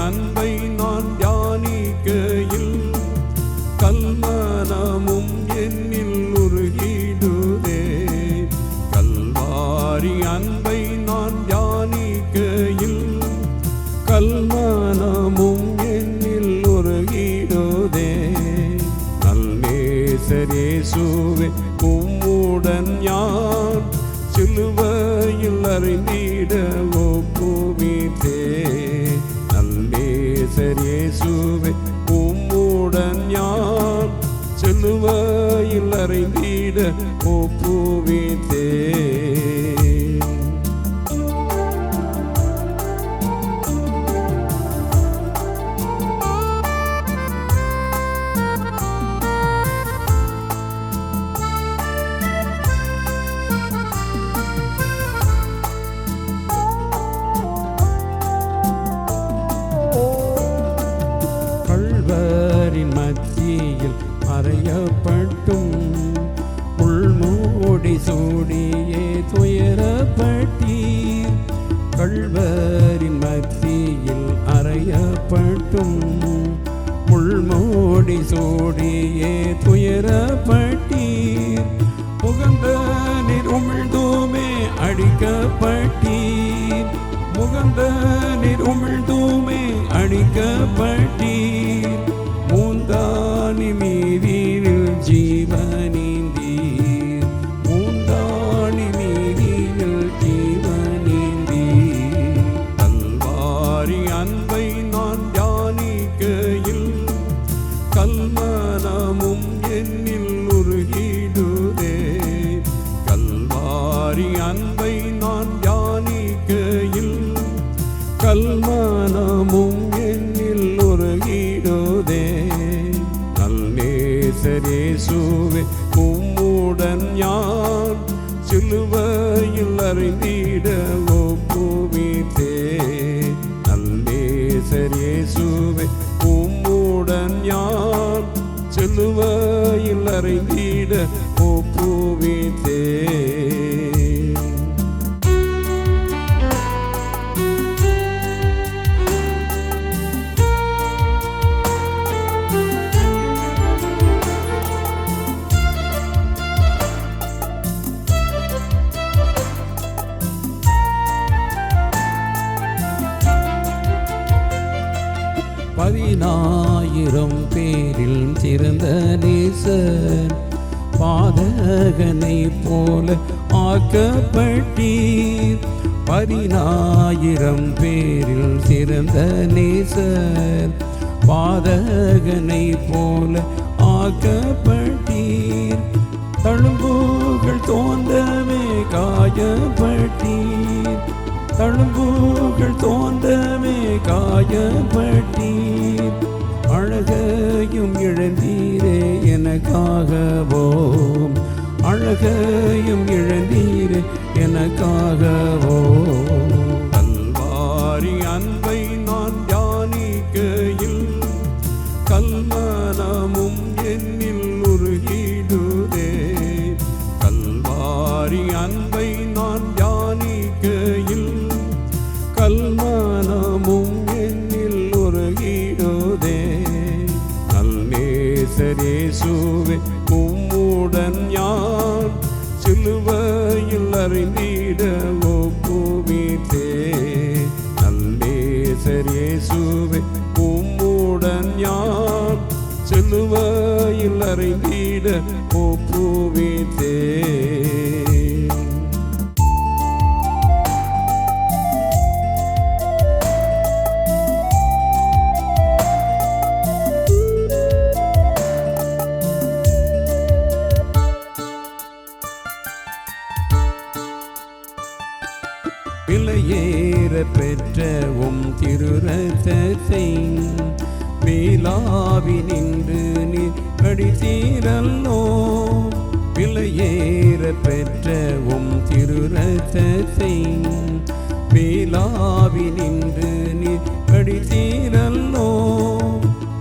அன்பை நான் தியானிக்கையில் கல்மனமும் என்னில் உருகிடுதே. கல்வாரி அன்பை நான் தியானிக்கையில் கல்மனமும் என்னில் உருகிடுதே. நல்லேசரேசுவே உம்முடன் யான் சிலுவையில் அறிந்திட ஒப்புவித்தே. நல்லேசரேசுவே உம்முடன் யான் சிலுவையில் அறிந்திட ஒப்புவித்தே. மத்தியில் அறையப்பட்டும் உள்மூடி சூடியே துயரப்பட்டீர். கள்வரின் மத்தியில் அறையப்பட்டும் உள்மூடி சூடியே துயரப்பட்டீர். முகந்த நீர் உமிழ்ந்துமே அடிக்கப்பட்டீர். முகந்த நீர் உமிழ்ந்துமே அடிக்கப்பட்டீர். மூந்தானி மீதில் ஜீவனீந்தீர். மூந்தானி மீதில் ஜீவனீந்தீர். கல்வாரி அன்பை நான் தியானிக்கையில் கல்மனமும் என்னில் உருகிடுதே. கல்வாரி அன்பை நான் தியானிக்கையில் கல்மனமும் என்னில் உருகிடுதே. நல்லேசரேசுவே உம்முடன் யான் சிலுவையில் அறிந்திட ஒப்புவித்தே. நல்லேசரேசுவே உம்முடன் யான் சிலுவையில் அறிந்திட ஒப்புவித்தே. பதினாயிரம் பேரில் சிறந்த நேசன் பாதகனை போல ஆக்கப்பட்டீர். 10,000 பேரில் சிறந்த நேசன் பாதகனை போல ஆக்கப்பட்டீர். தழும்புகள் தோன்றவே காயப்பட்டீர். தழும்புகள் தோன்றவே காயப்பட்டீர். அழகையும் இழந்தீரே எனக்காகவோ. அழகையும் இழந்தீரே எனக்காகவோ. கல்வாரி அன்பை நான் தியானிக்கையில் கல்மனமும் என்னில் உருகிடுதே. கல்வாரி அன்பை நான் தியானிக்கையில் கல்மனமும் என்னில் உருகிடுதே. நல்லேசரேசுவே உம்முடன் யான் சிலுவையில் அறிந்திட ஒப்புவித்தே. நல்லேசரேசுவே உம்முடன் யான் சிலுவையில் அறிந்திட ஒப்புவித்தே. விலையேற பெற்ற திருரத்தத்தை மேலாவி நின்று நீர் கடித்தீரல்லோ. விலையேற பெற்ற திருரத்தத்தை மேலாவி நின்று நீர் கடித்தீரல்லோ.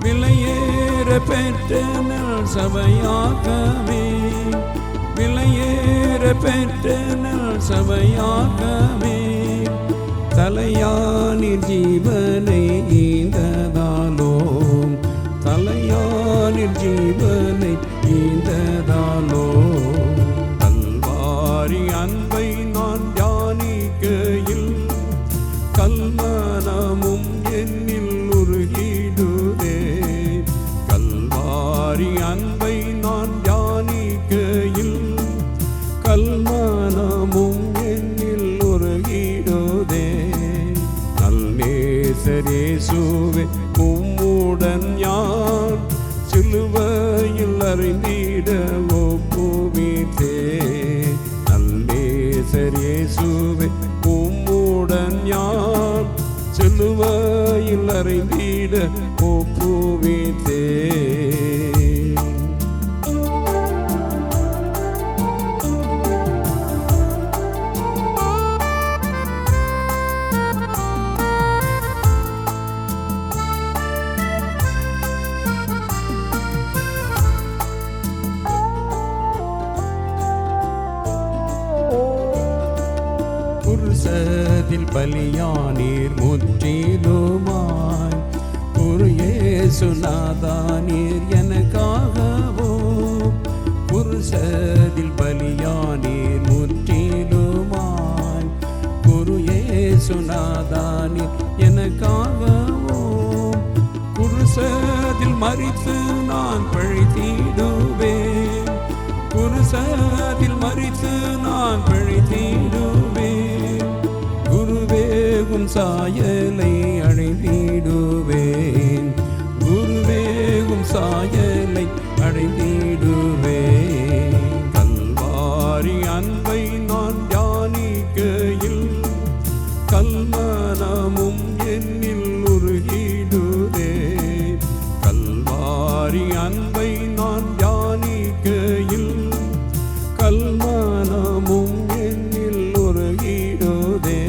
விலையேற பெற்ற நல் சபையாகவே. விலையேற பெற்ற நல் சபையாகவே தலையானின் ஜீவனை ஈந்ததாலோ, தலையானின் ஜீவனை ஈந்ததாலோ. கல்வாரி அன்பை நான் தியானிக்கையில் கல்மனமும் என்னில் உருகிடுதே. கல்வாரி அன்பை நான் தியானிக்கையில் கல்மனமும் என்னில் உருகிடுதே. நல்லேசரேசுவே உம்முடன் யான் சிலுவையில் அறிந்திட ஒப்புவித்தே. நல்லேசரேசுவே உம்முடன் யான் சிலுவையில் அறிந்திட ஒப்புவித்தே. குருசதில் பலியானீர் முற்றிலுமாய், குரு இயேசுநாதா நீர் எனக்காகவோ. குருசதில் பலியானீர் முற்றிலுமாய், குரு இயேசுநாதா நீர் எனக்காகவோ. குருசதில் மரித்து நான் பழித்திடுவேன், குருசதில் மரித்து நான் பழித்திடுவேன். குருவேகும் சாயலை அடைந்திடுவேன், குருவேகும் சாயலை அடைந்திடுவேன். கல்வாரி அன்பை நான் தியானிக்கையில் கல்மனமும் என்னில் உருகிடுதே. கல்வாரி அன்பை நான் தியானிக்கையில் கல்மனமும் என்னில் உருகிடுதே.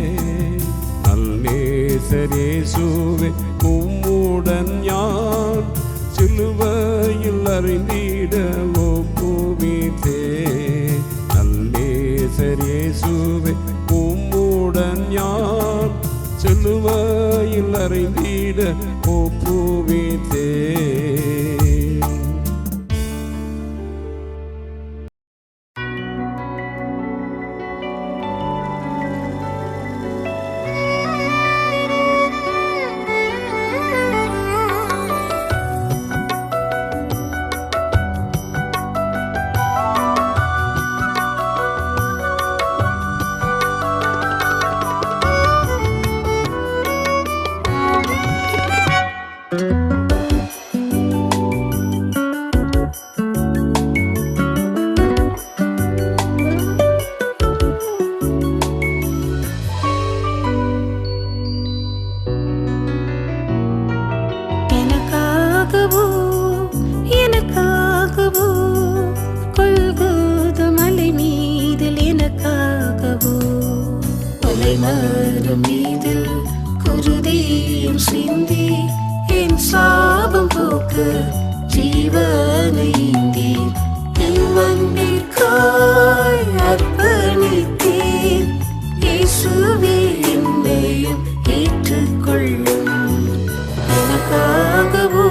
நல்லேசரேசுவே உம்முடன் யான் சிலுவையில் அறிந்திட ஒப்புவித்தே. நல்லேசரேசுவே உம்முடன் யான் சிலுவையில் அறிந்திட ஒப்புவித்தே. மரம் மீதில் குருதியும் சிந்தி என் சாபம் போக்க ஜீவனை ஈந்தீர். என் அன்பிற்காய் அர்ப்பணித்தீர். இயேசுவே என்னையும் ஏற்றுக்கொள்ளும். எனக்காகவோ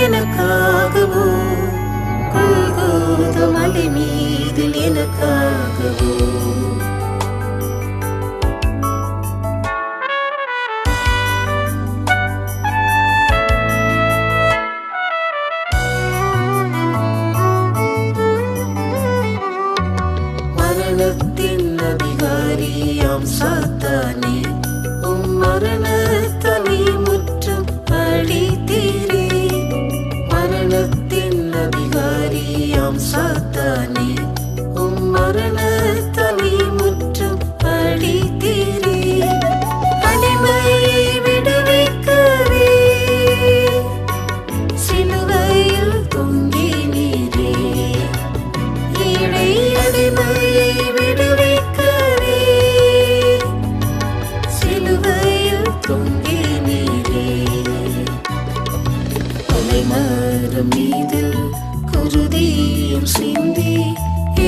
எனக்காகவோ கொல்கோதா மலை மீதில் எனக்காகவோ மரணத்தின் அதிகாரியாம் சாத்தானே, உம் மரணத்தனை முற்றும் அழித்தீரே. மரணத்தின் அதிகாரியாம் சாத்தானே, உம் மரணத்தனை முற்றும் அழித்தீரே. அடிமையை விடுவிக்கவே சிலுவையில் தொங்கினீரே. ஏழை அடிமையை விடுவிக்கவே சிலுவையில் தொங்கினீரே. கொலை மரம் மீதில் குருதியும் சிந்தி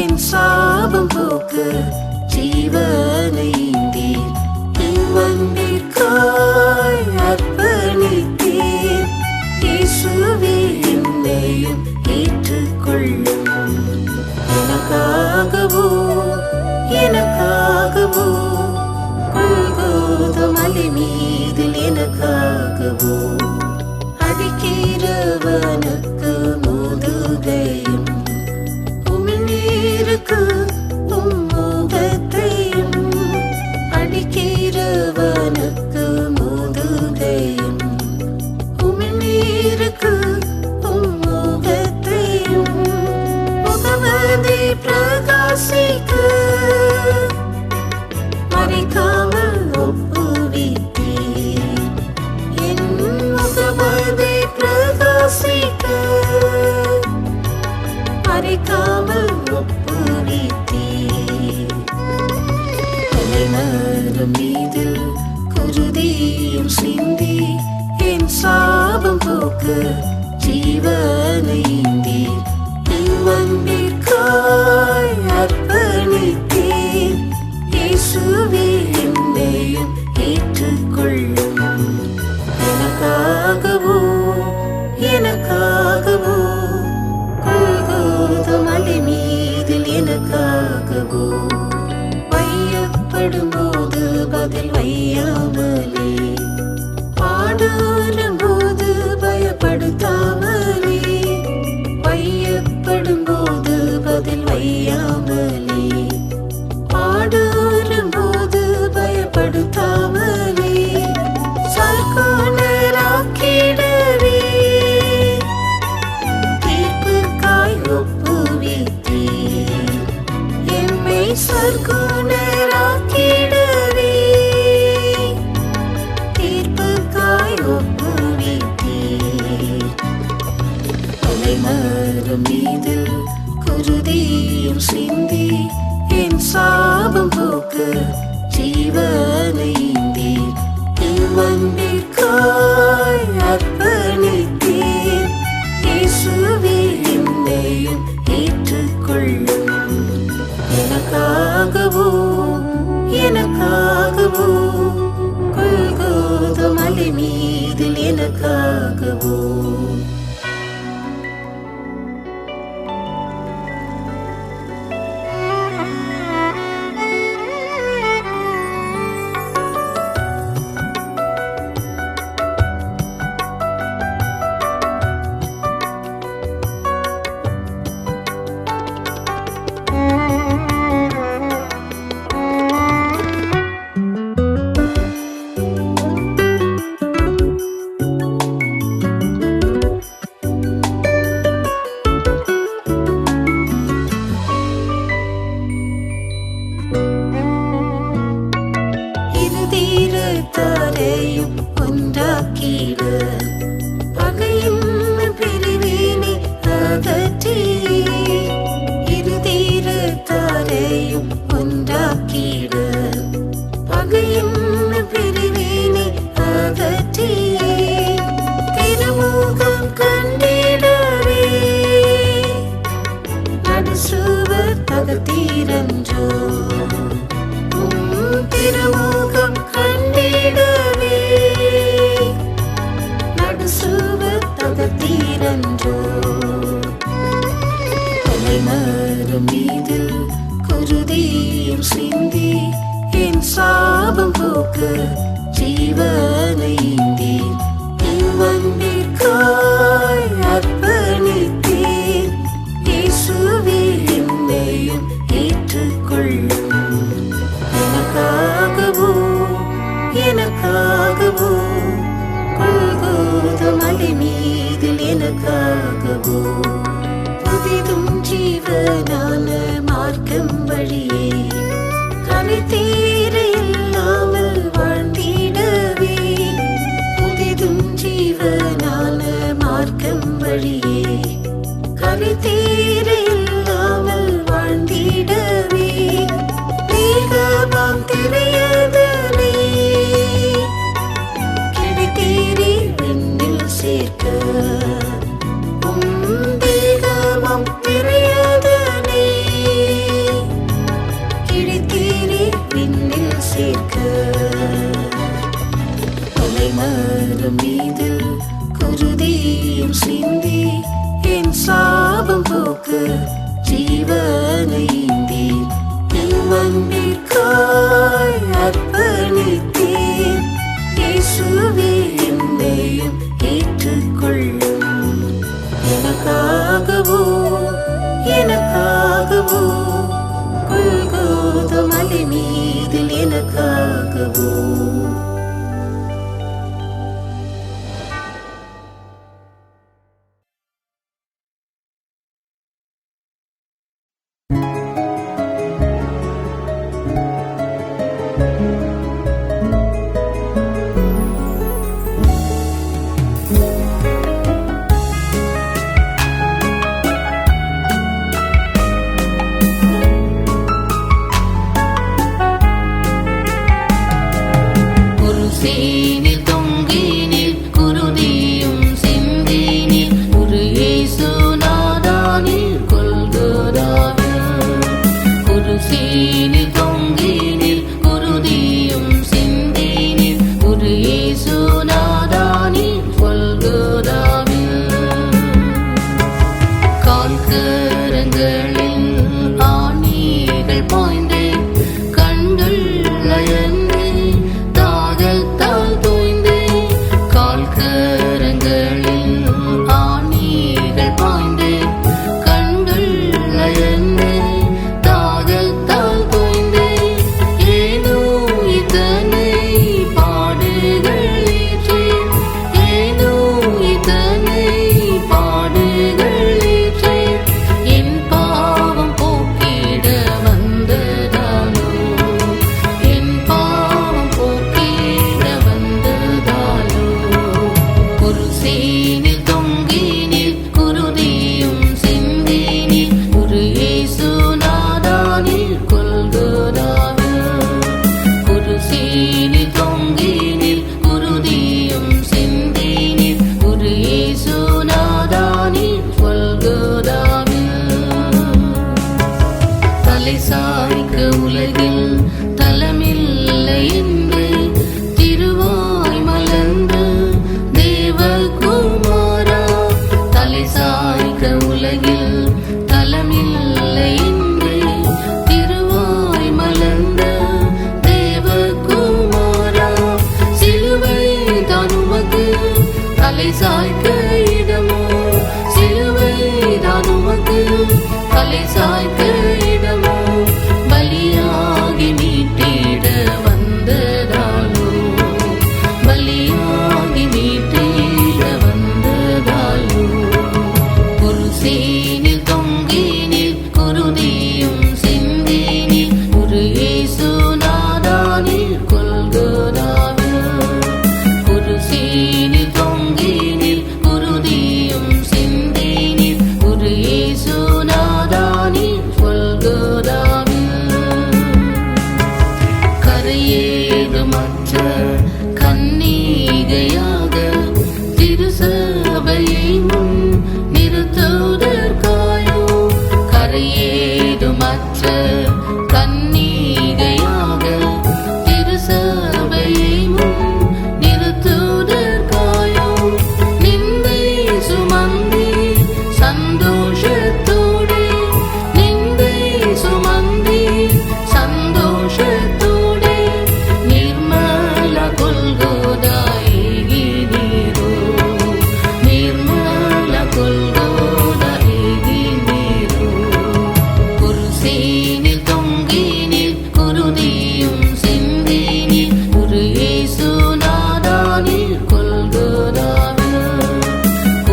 என் சாபம் போக்க ஜீவனை ஈந்தீர். என் எனக்காகவோ எனக்காகவோ கொல்கோத மலை மீதில் எனக்காகவோ அடிக்கிறவனுக்கு முதுகையும் உமிழ்நீருக்கு முகத்தையும் அடிக்கிறவனுக்கு முதுகையும் உமிழ்நீருக்கு முகத்தையும் முகமதி பிரகாசிக்க மறைக்காமல் ஒப்புவித்தீர் என் முகமதி பிரகாசிக்க மறைக்காமல் ஒப்புவித்தீர் தலைமரம் மீதில் குருதியும் சிந்தி என் சாபம் போக்க ஜீவனைந்தீர் இவ்வன்பிற்காய் அர்ப்பணித்தீர் இயேசுவே என்னையும் ஏற்றுக்கொள்ளும் எனக்காகவோ எனக்காகவோ கொல்கோத மலை மீதில் எனக்காகவோ வையப்படும் போது பதில் வையாமலே பாடுறும் போது பயப்படுத்தாமலே வையப்படும் போது பதில் வையாமலே பாடுறும் போது பயப்படுத்தாமலே சர்க்குணராக்கிடவே தீர்ப்புக்காய் ஒப்புவித்தீர் எம்மை சர்க்குணராக்கிடவே தீர்ப்புக்காய் ஒப்புவித்தீர் தலைமரம் மீதில் குருதியும் சிந்தி என் சாபம் போக்க ஜீவனைந்தீர் இவ்வன்பிற்காய் அர்ப்பணித்தீர் இயேசுவே என்னையும் ஏற்றுக்கொள்ளும் எனக்காகவோ எனக்காகவோ கொல்கோத மலை மீதில் எனக்காகவோ தரையும் ஒன்றாக்கிட பகையும் பிரிவினை அகற்றி இருதீர தரையும் ஒன்றாக்கிட பகையும் பிரிவினை அகற்றி திருமுகம் கண்டிடவே நடுசுவர் தகத்தீரன்றோ திருமுகம் கண்டிடவே நடுசுவர் தகத்தீரன்றோ தலைமரம் மீதில் குருதியும் சிந்தி என் சாபம் போக்க ஜீவனைந்தீர் இவ்வன்பிற்காய் அர்ப்பணித்தீர் இயேசுவே என்னையும் ஏற்றுக்கொள்ளும் எனக்காகவோ எனக்காகவோ கொல்கோத மலை மீதில் எனக்காகவோ புதிதும் ஜீவனான மார்க்கம் வழியே கரை தீர இல்லாமல் வாழ்ந்திடவே புதிதும் ஜீவனான மார்க்கம் வழியே கரை தீர இல்லாமல் வாழ்ந்திடவே மேகமாம் திரையதனை கிடைத்தீரே விண்ணில் சேர்க்க தேகமாம் திரையதனை கிடைத்தீரே விண்ணில் சேர்க்க தலைமரம் மீதில் குருதியும் சிந்தி என் சாபம் போக்க ஜீவனைந்தீர் என் அன்பிற்காய் அர்ப்பணித்தீர் இயேசுவே என்னையும் ஏற்றுக்கொள்ளும் எனக்காகவோ கொல்கோதா மலை மீதில் எனக்காகவோ சேனில் தொங்கினில் குருதியும் சிந்தினில் ஒரு இயேசுநாதானில் கொல்கோதாவில் ஒரு சேனில் தொங்கினில் குருதியும் சிந்தினில் ஒரு இயேசுநாதானில் கொல்கோதாவில் கால்கரங்களில் ஆணிகள் பாய்ந்தே கண்கள் லயந்தே தாகத்தால் தோய்ந்தே கால்கரங்களில் ஆணிகள் பாய்ந்தே கண்கள் லயந்தே தாகத்தால் தோய்ந்தே ஏனோ இதனை பாடுகள் ஏற்றேன் ஏனோ இதனை பாடுகள் ஏற்றேன் என் பாவம் போக்கிட வந்ததாலோ என் பாவம் போக்கிட வந்ததாலோ ஒரு சேனில் தொங்கினில் குருதியும் சிந்தினில் ஒரு இயேசுநாதானில் கொல்கோதாவில் ஒரு சேனில் தொங்கினில் குருதியும் சிந்தினில் ஒரு இயேசுநாதானில் கொல்கோதாவில் தலை சாய்க்க உலகில் தலமில்லை என்று திருவாய் மலர்ந்து தேவகுமாரா தலை சாய்க்க உலகில் தலமில்லை என்று திருவாய் மலர்ந்த தேவகுமாரா சிலுவை தான் உமக்கு தலை சாய்க்க இடமோ சிலுவை தான் உமக்கு தலை சாய்க்க இடமோ பலியாகி மீட்டிட வந்ததாலோ பலியாகி மீட்டிட வந்ததாலோ ஒரு சேனில் தொங்கினில் குருதியும் சிந்தினில் ஒரு இயேசுநாதானில் கொல்கோதாவில் ஒரு சேனில் தொங்கினில் குருதியும் சிந்தினில் ஒரு இயேசுநாதானில் கொல்கோதாவில் கரையேதுமற்ற கன்னிகையாக திருசபையை முன் நிறுத்துவதற்காயோ கரையேதுமற்ற கன்னிகையாக திருசபையை முன் நிறுத்துவதற்காயோ நிந்தை சுமந்தி சந்தோஷத்தோடே நிந்தை சுமந்தி சந்தோஷத்தோடே நிர்மல கொல்கோதா ஏகினீரோ நிர்மல கொல்கோதா ஏகினீரோ ஒரு சேனில் தொங்கினில் குருதியும் சிந்தினில் ஒரு இயேசுநாதானில் கொல்கோதாவில்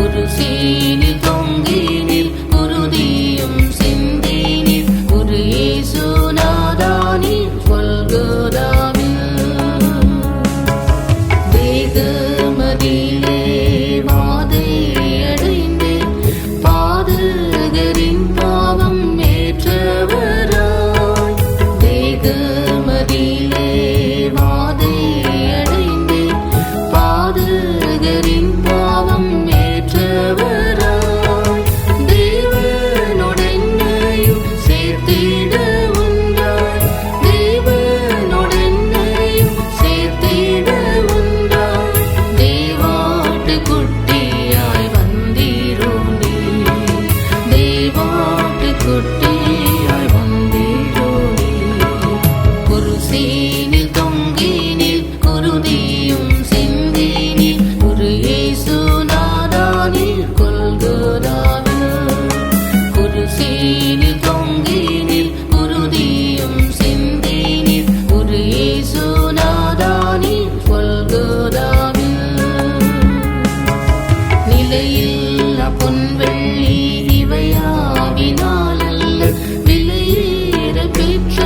ஒரு சேனில் தொங்கினில் குருதியும் சிந்தினில் ஒரு இயேசுநாதானில் கொல்கோதாவில் தேகமதிலே வாதையடைந்தே பாதகரின் பாவம் ஏற்றவராய் தேகமதிலே குருசீனில் தொங்கினில் குருதியும் சிந்தினில் குரு இயேசு நாதானில் கொல்கொதாவில் குருசீனில் தொங்கினில் குருதியும் சிந்தினில் குரு இயேசு நாதானில் கொல்கொதாவில் நிலையில்லா பொன்வெள்ளி இவையாவினாலல்ல விலையேற பெற்ற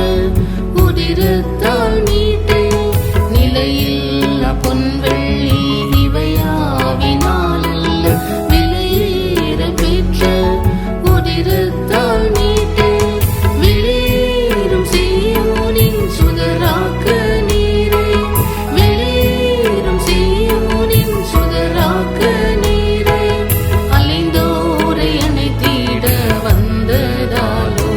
உதிரத்தால் மீட்டே நிலையில்லா பொன்வெள்ளி இவையாவினாலல்ல விலையேற பெற்ற உதிரத்தால் மீட்டே வெளியேறும் சீயோனின் சுடராக்க நீரே வெளியேறும் சீயோனின் சுடராக்க நீரே அலைந்தோரை அணைத்திட வந்ததாலோ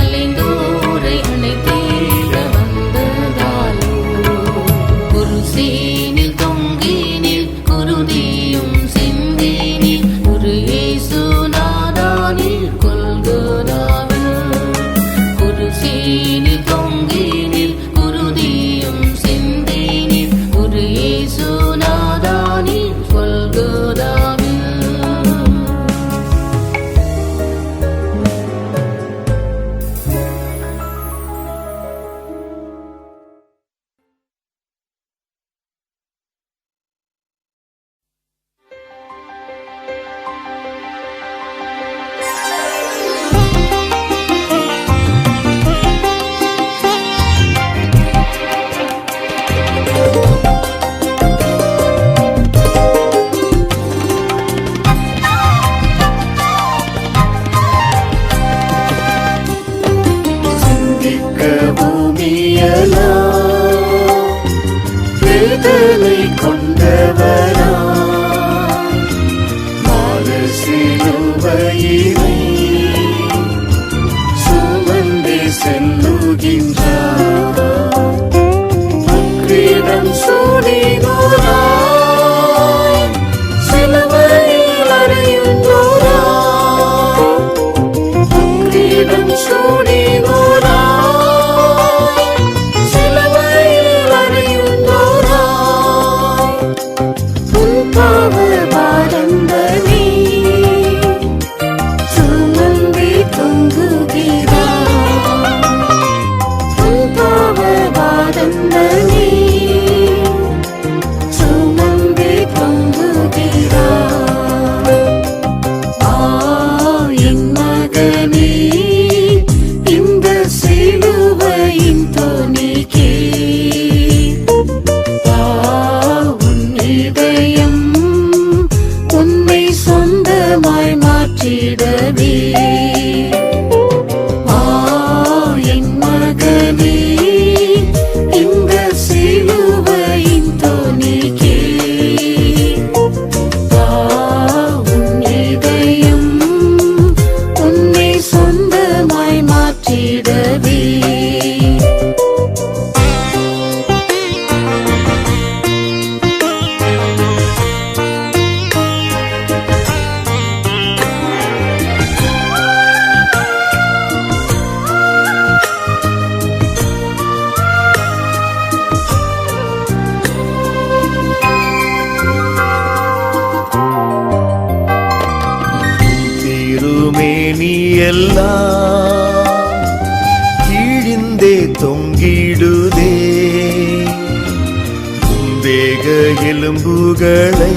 அலைந்தோரை அணைத்திட வந்ததாலோ குருசீனில் தொங்கினில் குருதியும் சிந்தினில் குரு இயேசு நாதானில் கொல்கொதாவில் குருசீனில் தொங்கினில் குருதியும் சிந்தினில் குரு இயேசு நாதானில் கொல்கொதாவில் விடுதலை கொண்டவரா சிலுவையினை சுமந்து செல்லுகின்றார் கிரீடம் சூடினோராய் சிலுவையில் அறையுண்டோராய் கிரீடம் சூடினோராய் சிலுவையில் அறையுண்டோராய் உன் பாவ பாரந்தனே சுமந்து தொங்குகிறார் உன் பாவ பாரந்தனே சுமந்து தொங்குகிறார் என் மகனே இந்த சிலுவையின் தொனிக்கே உன் இதயம் உன்னை சொந்தமாய் மாற்றிடவே என் மகனே இந்த சிலுவையின் தொனிக்கே உன் இதயம் உன்னை சொந்தமாய் மாற்றிடவே திருமேனி எல்லாம் கிழிந்தே தொங்கிடுதே தேக எலும்புகளை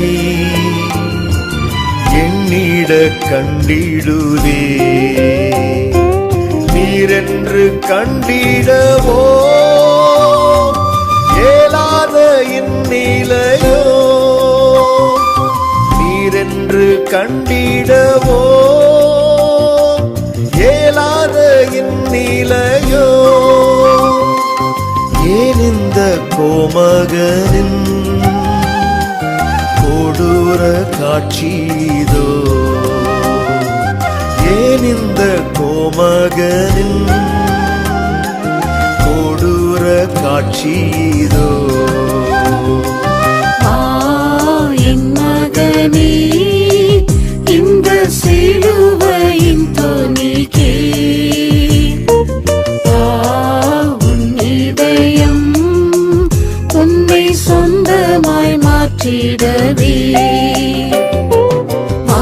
எண்ணிட கண்டிடுதே நீரென்று கண்டிடவோ ஏலாத இந்நிலையோ நீரென்று கண்டிடவோ ஏலாத இந்நிலையோ ஏன் இந்த கோமகனின் கொடூர காட்சிதோ ஏன் இந்த கோமகனின் கொடூர காட்சிதோ என் மகனே இந்த சிலுவையின் தொனிக்கே உன் மாற்றிடவே வா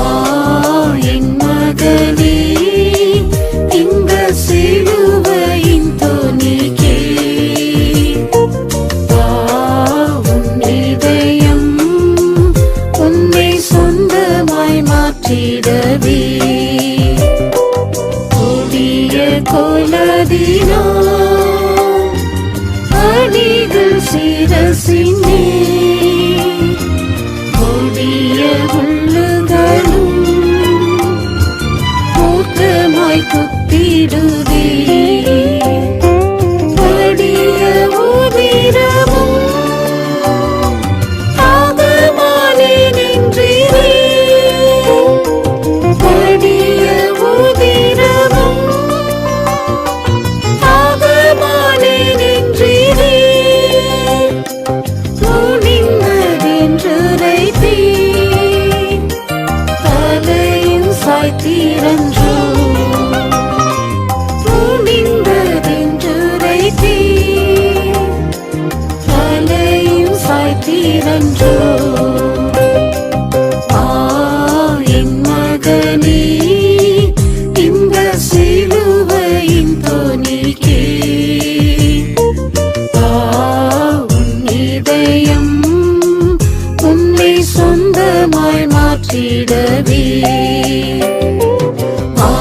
என் மகனே இந்த சிலுவையின் தொனிக்கே வா உன் இதயம் உன்னை சொந்தமாய் மாற்றிடவே கொடிய கொலதினா அடிகள் சிரசினே கொடிய உள்ளுகளும் மூர்க்கமாய் குத்திடுதே கொடிய உதிரமும் தாகமாலே நின்றீரே கொடிய உதிரமும் தாகமாலே நின்றீரே துணிந்ததென்றுரைத்தீர் தலையும் சாய்த்தீரன்றோ துணிந்ததென்றுரைத்தீர் தலையும் சாய்த்தீரன்றோ வா என் மகனே இந்த சிலுவையின் தொனிக்கே வா உன் இதயம் உன்னை சொந்தமாய் மாற்றிடவே வா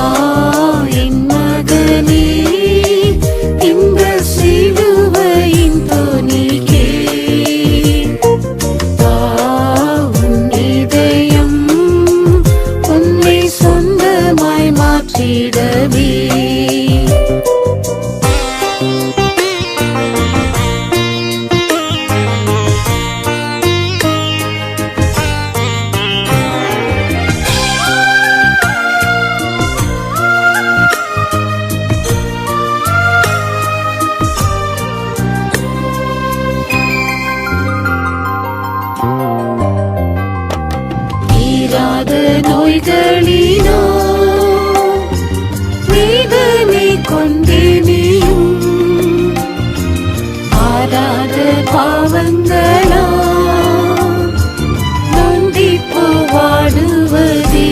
என் மகனே இந்த சிலுவையின் தொனிக்கே வா உன் இதயம் உன்னை சொந்தமாய் மாற்றிடவே தீராத நோய்களினோ வேதனை கொண்டே நீயும் ஆராத பாவங்களா நொந்திப்போ வாடுவதே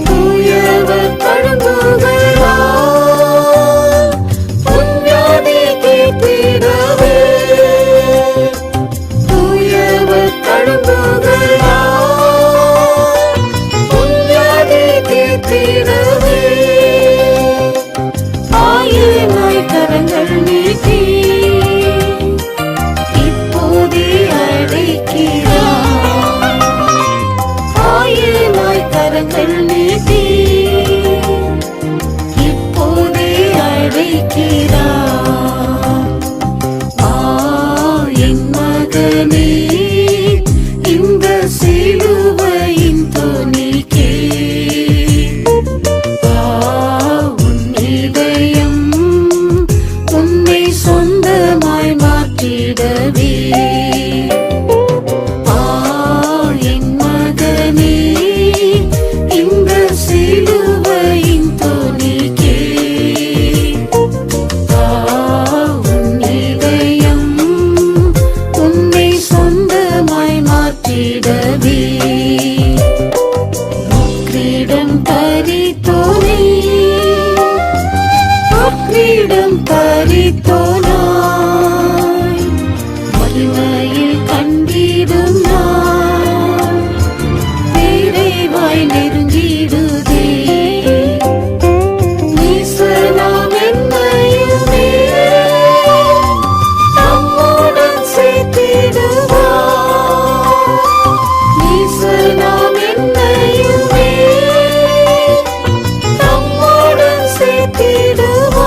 தூயவர் தழும்புகளா புண்ணியாதி கேட்டிடவே தூயவர் தழும்புகளா புண்ணியாதி கேட்டிடவே ஆயிரமாய் கரங்கள் நீட்டி இப்போதே அழைக்கிறார் ஆயிரமாய் கரங்கள் நீட்டி இப்போதே அழைக்கிறார் வா என் மகனே இந்த சிலுவையின் தொனிக்கே வா உன் இதயம் உன்னை சொந்தமாய் மாற்றிடவே வா என் மகனே இந்த சிலுவையின் தொனிக்கே வா உன் இதயம் உன்னை சொந்தமாய் மாற்றிடவே கிரீடம் தரித்தோனே கிரீடம் தரித்தோனாய் மகிமையில் கண்டிடும் நாள் விரைவாய் நெருங்கிடுதே ஈசனாம் என்னையுமே நம்முடன் சேர்த்திடுவார் ஈசனாம் என்னையுமே நம்முடன் சேர்த்திடுவார்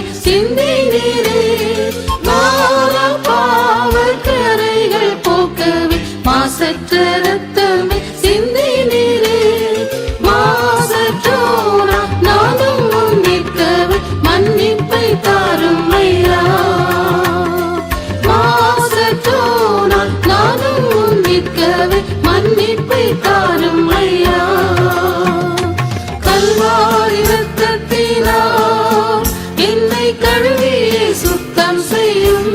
ரத்தமே சிந்தினீரே மாறா பாவக்கரைகள் போக்கவே மாசற்ற ரத்தமே சிந்தினீரே மாசற்றோனா நானும் நிற்கவே மன்னிப்பை தாரும் ஐயா மாசற்றோனா நானும் நிற்கவே மன்னிப்பை தாரும் ஐயா கல்வாரி ரத்தத்தினால் என்னை கழுவியே சுத்தம் செய்யும்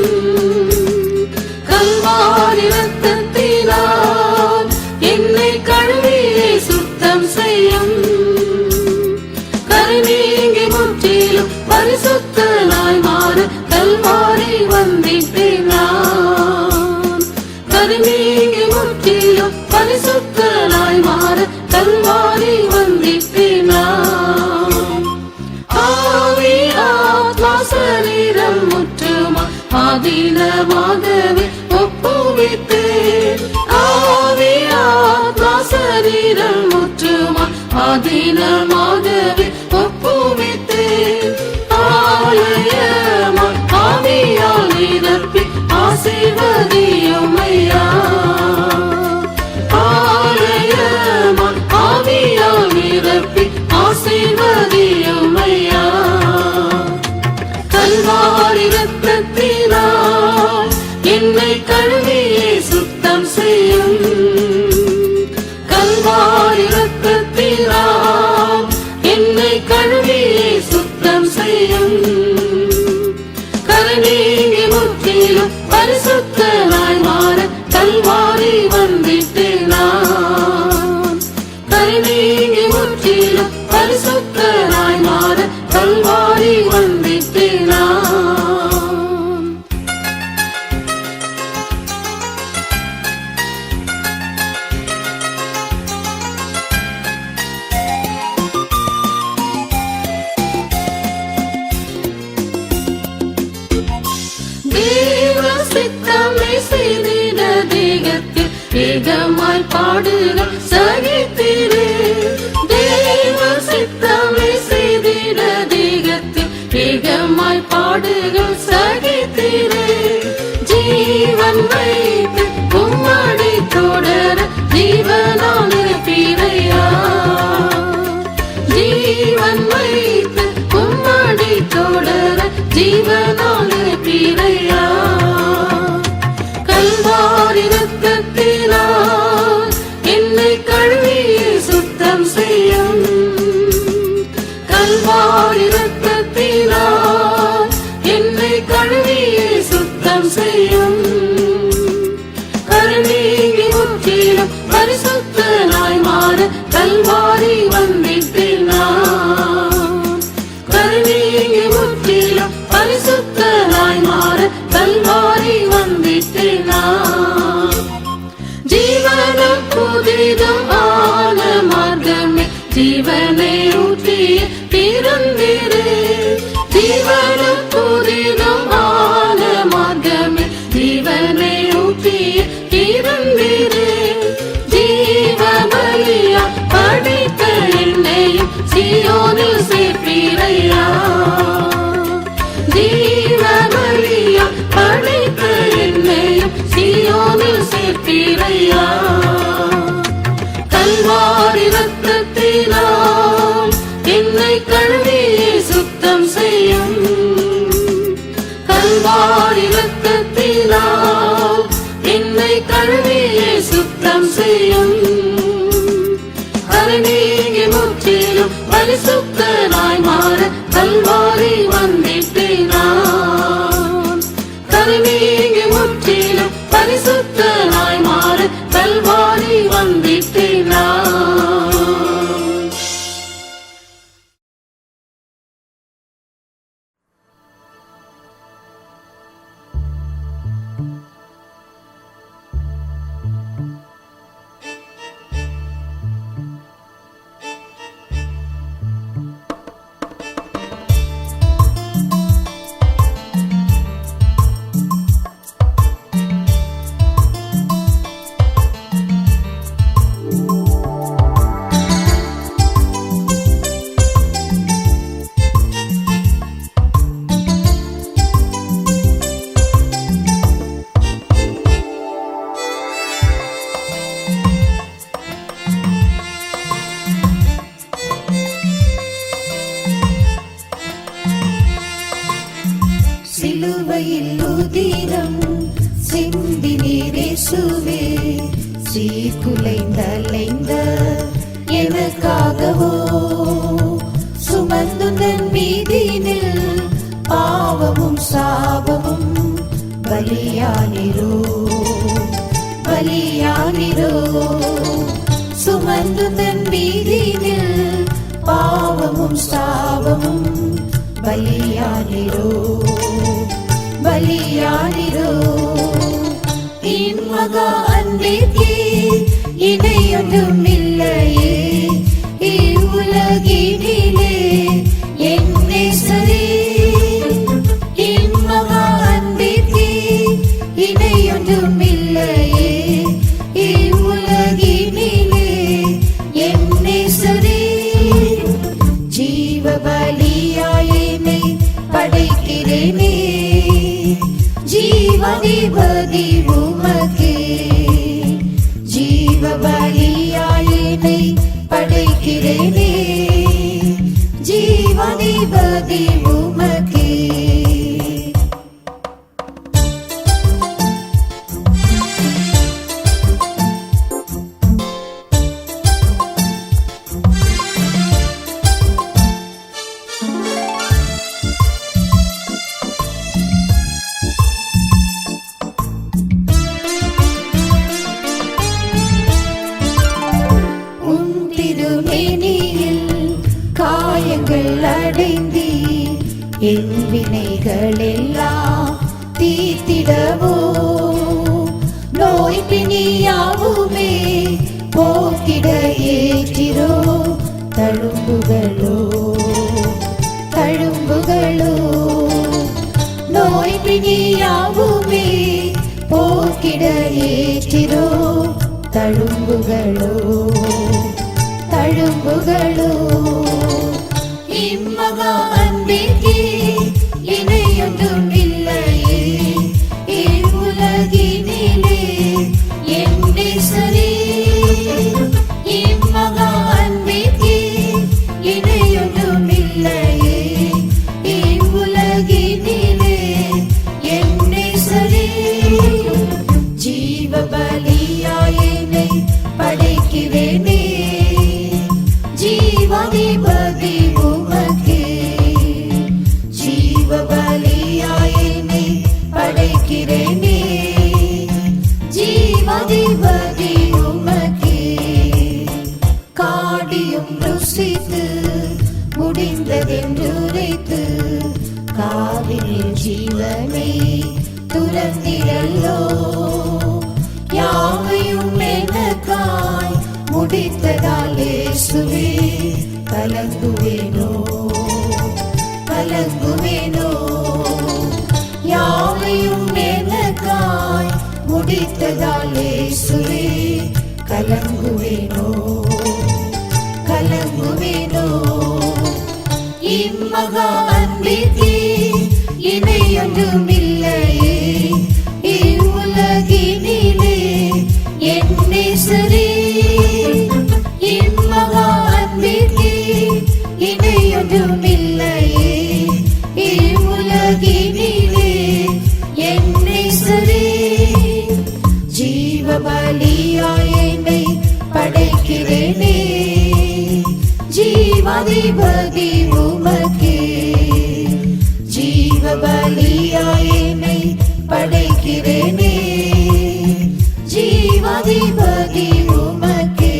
கல்வாரி ரத்தத்தினால் என்னை கழுவியே சுத்தம் செய்யும் கரை நீங்கி முற்றிலும் பரிசுத்தனாய் மாற கல்வாரி வந்திட்டேன் நான் கரை நீங்கி முற்றிலும் பரிசுத்தனாய் மாற கல்வாரி வந்திட்டேன் நான் ஆவி ஆத்மா சரீரம் முற்றுமா ஆதீனமாகவே ஒப்புவித்தேன் ஆவி ஆத்மா சரீரம் முற்றுமா ஆதீனமாகவே ஒப்புவித்தேன் ஆலயமா ஆவியால் நிரப்பி ஆசீர்வதியும் ஐயா ஆலயமா ஆவியால் நிரப்பி ஆசீர்வதியும் ஐயா கல்வாரி ரத்தத்தினால் என்னை கழுவியே சுத்தம் செய்யும் கல்வாரி ரத்தத்தினால் என்னை கழுவியே சுத்தம் செய்யும் கரை நீங்கி முற்றிலும் பரிசுத்தனாய் மாற கல்வாரி வந்திட்டேன் நான் கரை நீங்கி முற்றிலும் பரிசுத்தனாய் மாற கல்வாரி வந்திட்டேன் நான் தேவ சித்தமே செய்திட தேகத்தில் வேகமாய் பாடுகள் சகித்தீரே தேவ சித்தமே செய்திட தேகத்தில் வேகமாய் பாடுகள் சகித்தீரே ஜீவன் வைத்து உம்மடி தொடர ஜீவனான பிறையா ஜீவன் வைத்து உம்மடி தொடர ஜீவனான பிறையா கல்வாரி ரத்தத்தினால் என்னை கழுவியே சுத்தம் செய்யும் கல்வாரி ரத்தத்தினால் என்னை கழுவியே சுத்தம் செய்யும் கரை நீங்கி முற்றிலும் பரிசுத்தனாய் மாற கல்வாரி வந்திட்டேன் நான் கரை நீங்கி முற்றிலும் பரிசுத்தனாய் மாற கல்வாரி வந்திட்டேன் நான் ஜீவன புதிதும் ஆன மார்க்கமே ஜீவனை ஊற்றிய பிறந்திரே ஜீவன புதிதும் ஆன மார்க்கமே ஜீவனை ஊற்றிய பிறந்திரே ஜீவ பலியா படித்த என்னையும் சீயோனில் சேர்ப்பீரையா ஜீவ பலியா படித்த என்னையும் சீயோனில் சேர்ப்பீரையா கல்வாரி ரத்தத்தினால் என்னை கழுவியே சுத்தம் செய்யும் கல்வாரி ரத்தத்தினால் என்னை கழுவியே சுத்தம் செய்யும் கரை நீங்கி முற்றிலும் பரிசுத்தனாய் மாற கல்வாரி வந்திட்டேன் நான் கரை நீங்கி முற்றிலும் பரிசுத்தனாய் மாற கல்வாரி வந்திட்டேன் நான் சிலுவையில் உதிரம் சிந்தினீர் இயேசுவே, சீர்குலைந்தலைந்த எனக்காகவோ சுமந்துந்தன் மீதினில் பாவமும் சாபமும் பலியானிரோ பலியானிரோ, சுமந்துந்தன் மீதினில் பாவமும் சாபமும் பலியானிரோ பலியானிரோ. இன்மகா அன்பிற்கே இணையொன்றும் இல்லையே இவ்வுலகினிலே என் நேசரே, இன்மகா அன்பிற்கே இணையொன்றும் இல்லையே இவ்வுலகினிலே என் நேசரே. ஜீவ பலியாயினை படைக்கிறேனே, ஜீவாதிபதி உமக்கே, ஜீவ பலியாயினை படைக்கிறேனே, ஜீவாதிபதி உமக்கே. காயங்கள் அடைந்தி என் வினைகள் எல்லாம் தீர்த்திடவோ, நோய் பிணியாவுமே போக்கிட ஏற்றிரோ தழும்புகளோ தழும்புகளோ, நோய் பிணியாவுமே போக்கிட ஏற்றிரோ தழும்புகளோ தழும்புகளோ. இம்மகா அன்பிற்கே இணையொன்றும் இல்லையே இவ்வுலகினிலே என் நேசரே, இம்மகா அன்பிற்கே இணையொன்றும் இல்லையே இவ்வுலகினிலே என் நேசரே. ஜீவ பலியாயினை படைக்கிறேனே, ஜீவாதிபதி உமக்கே, ஜீவ பலியாயினை படைக்கிறேனே, ஜீவாதிபதி உமக்கே. காடியும் ருசித்து முடிந்ததென்றுரைத்து காவிரில் ஜீவனை துறந்திரல்லோ, யாவையும் எனக்காய் முடித்ததால் இயேசுவே கலங்குவேனோ கலங்குவேனோ, யாவையும் எனக்காய் முடித்ததால் இயேசுவே கலங்குவேனோ கலங்குவேனோ. இம்மகா அன்பிற்கே இணையொன்றும் இல்லையே இவ்வுலகினிலே என் நேசரே, இம்மகா அன்பிற்கே இணையொன்றும் இல்லையே இவ்வுலகினிலே என் நேசரே. ஜீவ பலியாயினை படைக்கிறேனே, ஜீவாதிபதி உமக்கே, ஜீவ பலியாயினை படைக்கிறேனே, ஜீவாதிபதி உமக்கே.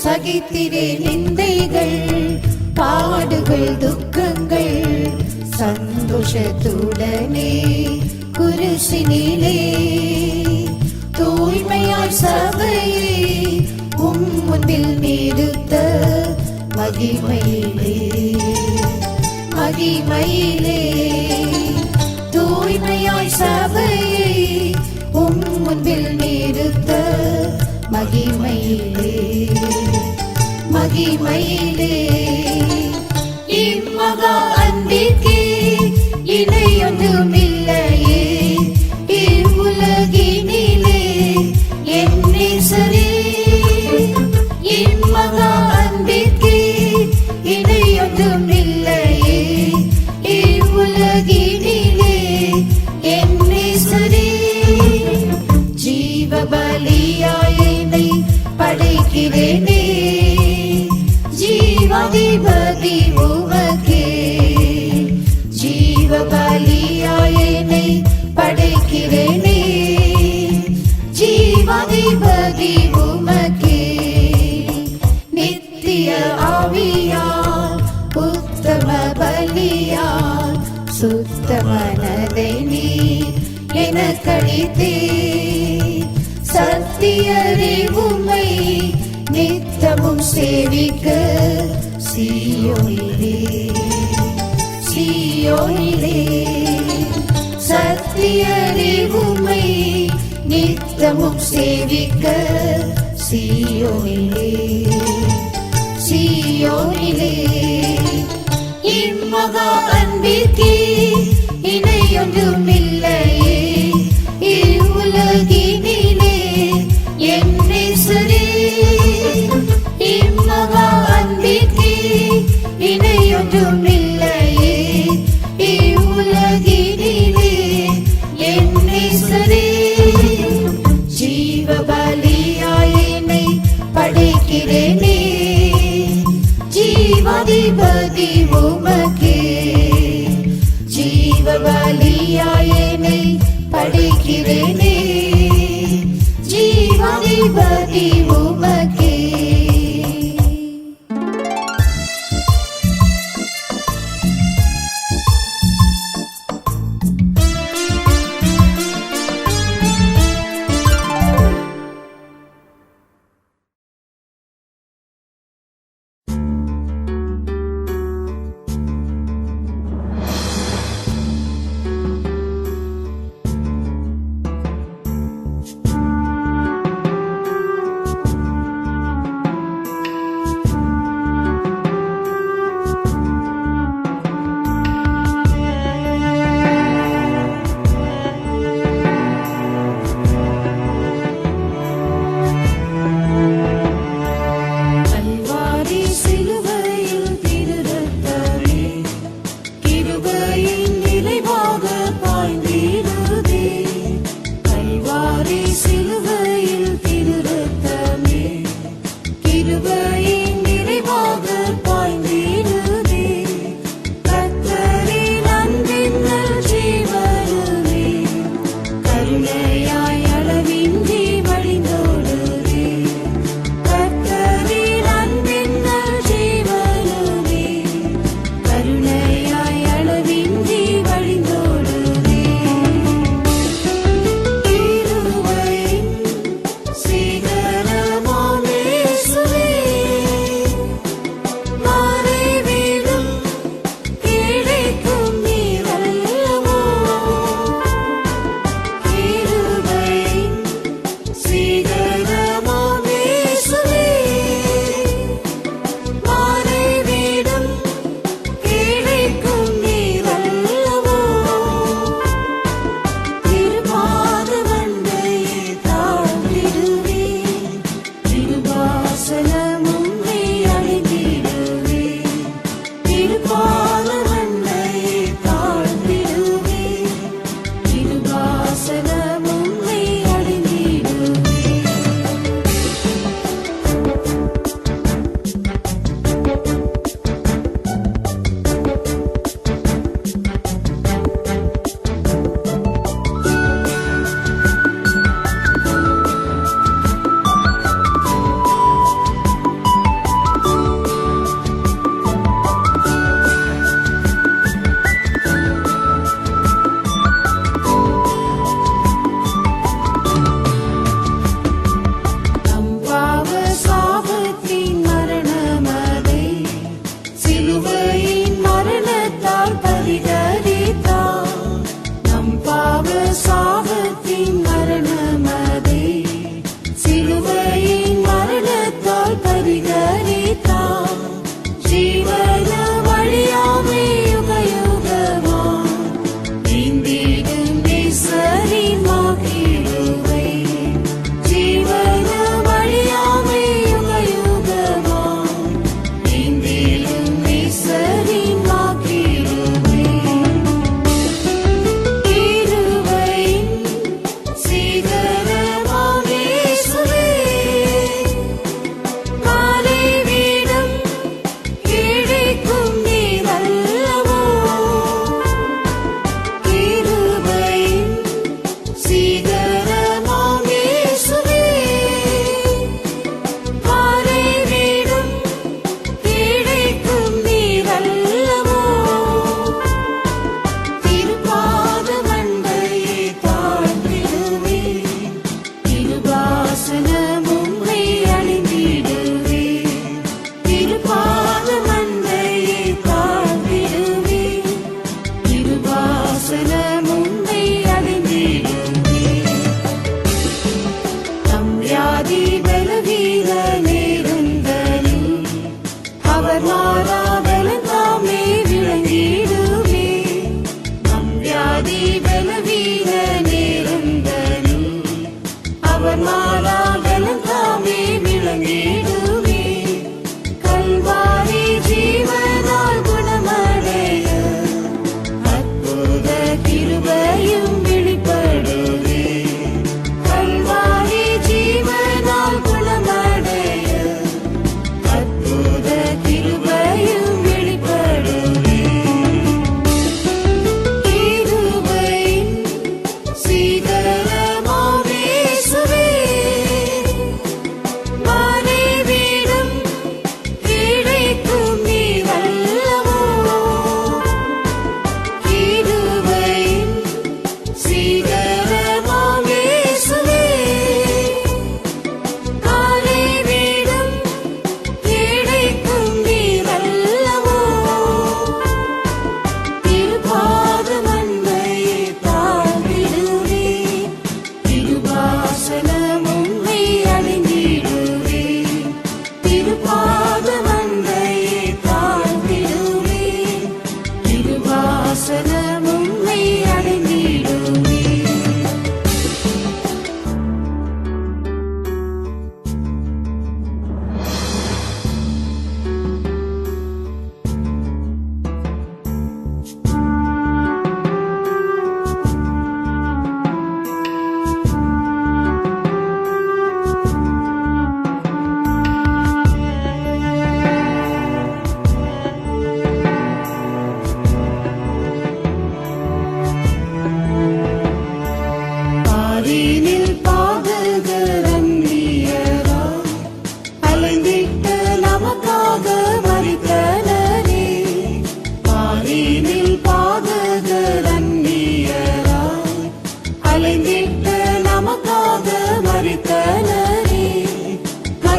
சகித்திரே நிந்தைகள் பாடுகள் துக்கங்கள் சந்தோஷத்துடனே குருசினிலே, தூய்மையாய் சபையை முன்பில் நிறுத்த மகிமையிலே மகிமையிலே, தூய்மையாய் சபையை முன்பில் நிறுத்த மகிமையிலே மகிமையிலே இம்மகா அன்பிற்கே இணையொன்றுமில்லையே இவ்வுலகினிலே என் நேசரே இம்மகா அன்பிற்கே இணையொன்றுமில்லையே இவ்வுலகினிலே என் நேசரே ஜீவ பலியாய் என்னை படைக்கிறேனே ஜீவாதிபதி உமக்கே ஜீவ பலியாய் என்னை படைக்கிறேனே ஜீவாதிபதி உமக்கே நித்திய ஆவியால் உத்தம பலியால் சுத்த மனதை நீ எனக்களித்தே சத்தியரே உம்மை நித்தமும் சேவிக்க சீயோனிலே சீயோனிலே சத்தியரே உம்மை நித்தமும் சேவிக்க சீயோனிலே சீயோனிலே இம்மகா அன்பிற்கே இணையொன்றுமில்லையே இவ்வுலகினிலே என் நேசரே இம்மகா அன்பிற்கே இணையொன்றுமில்லையே இவ்வுலகினிலே என் நேசரே ஜீவ பலியாய் என்னை படைக்கிறேனே ஜீவாதிபதி உமக்கே ஜீவ பலியாய் என்னை படைக்கிறேனே ஜீவாதிபதி உமக்கே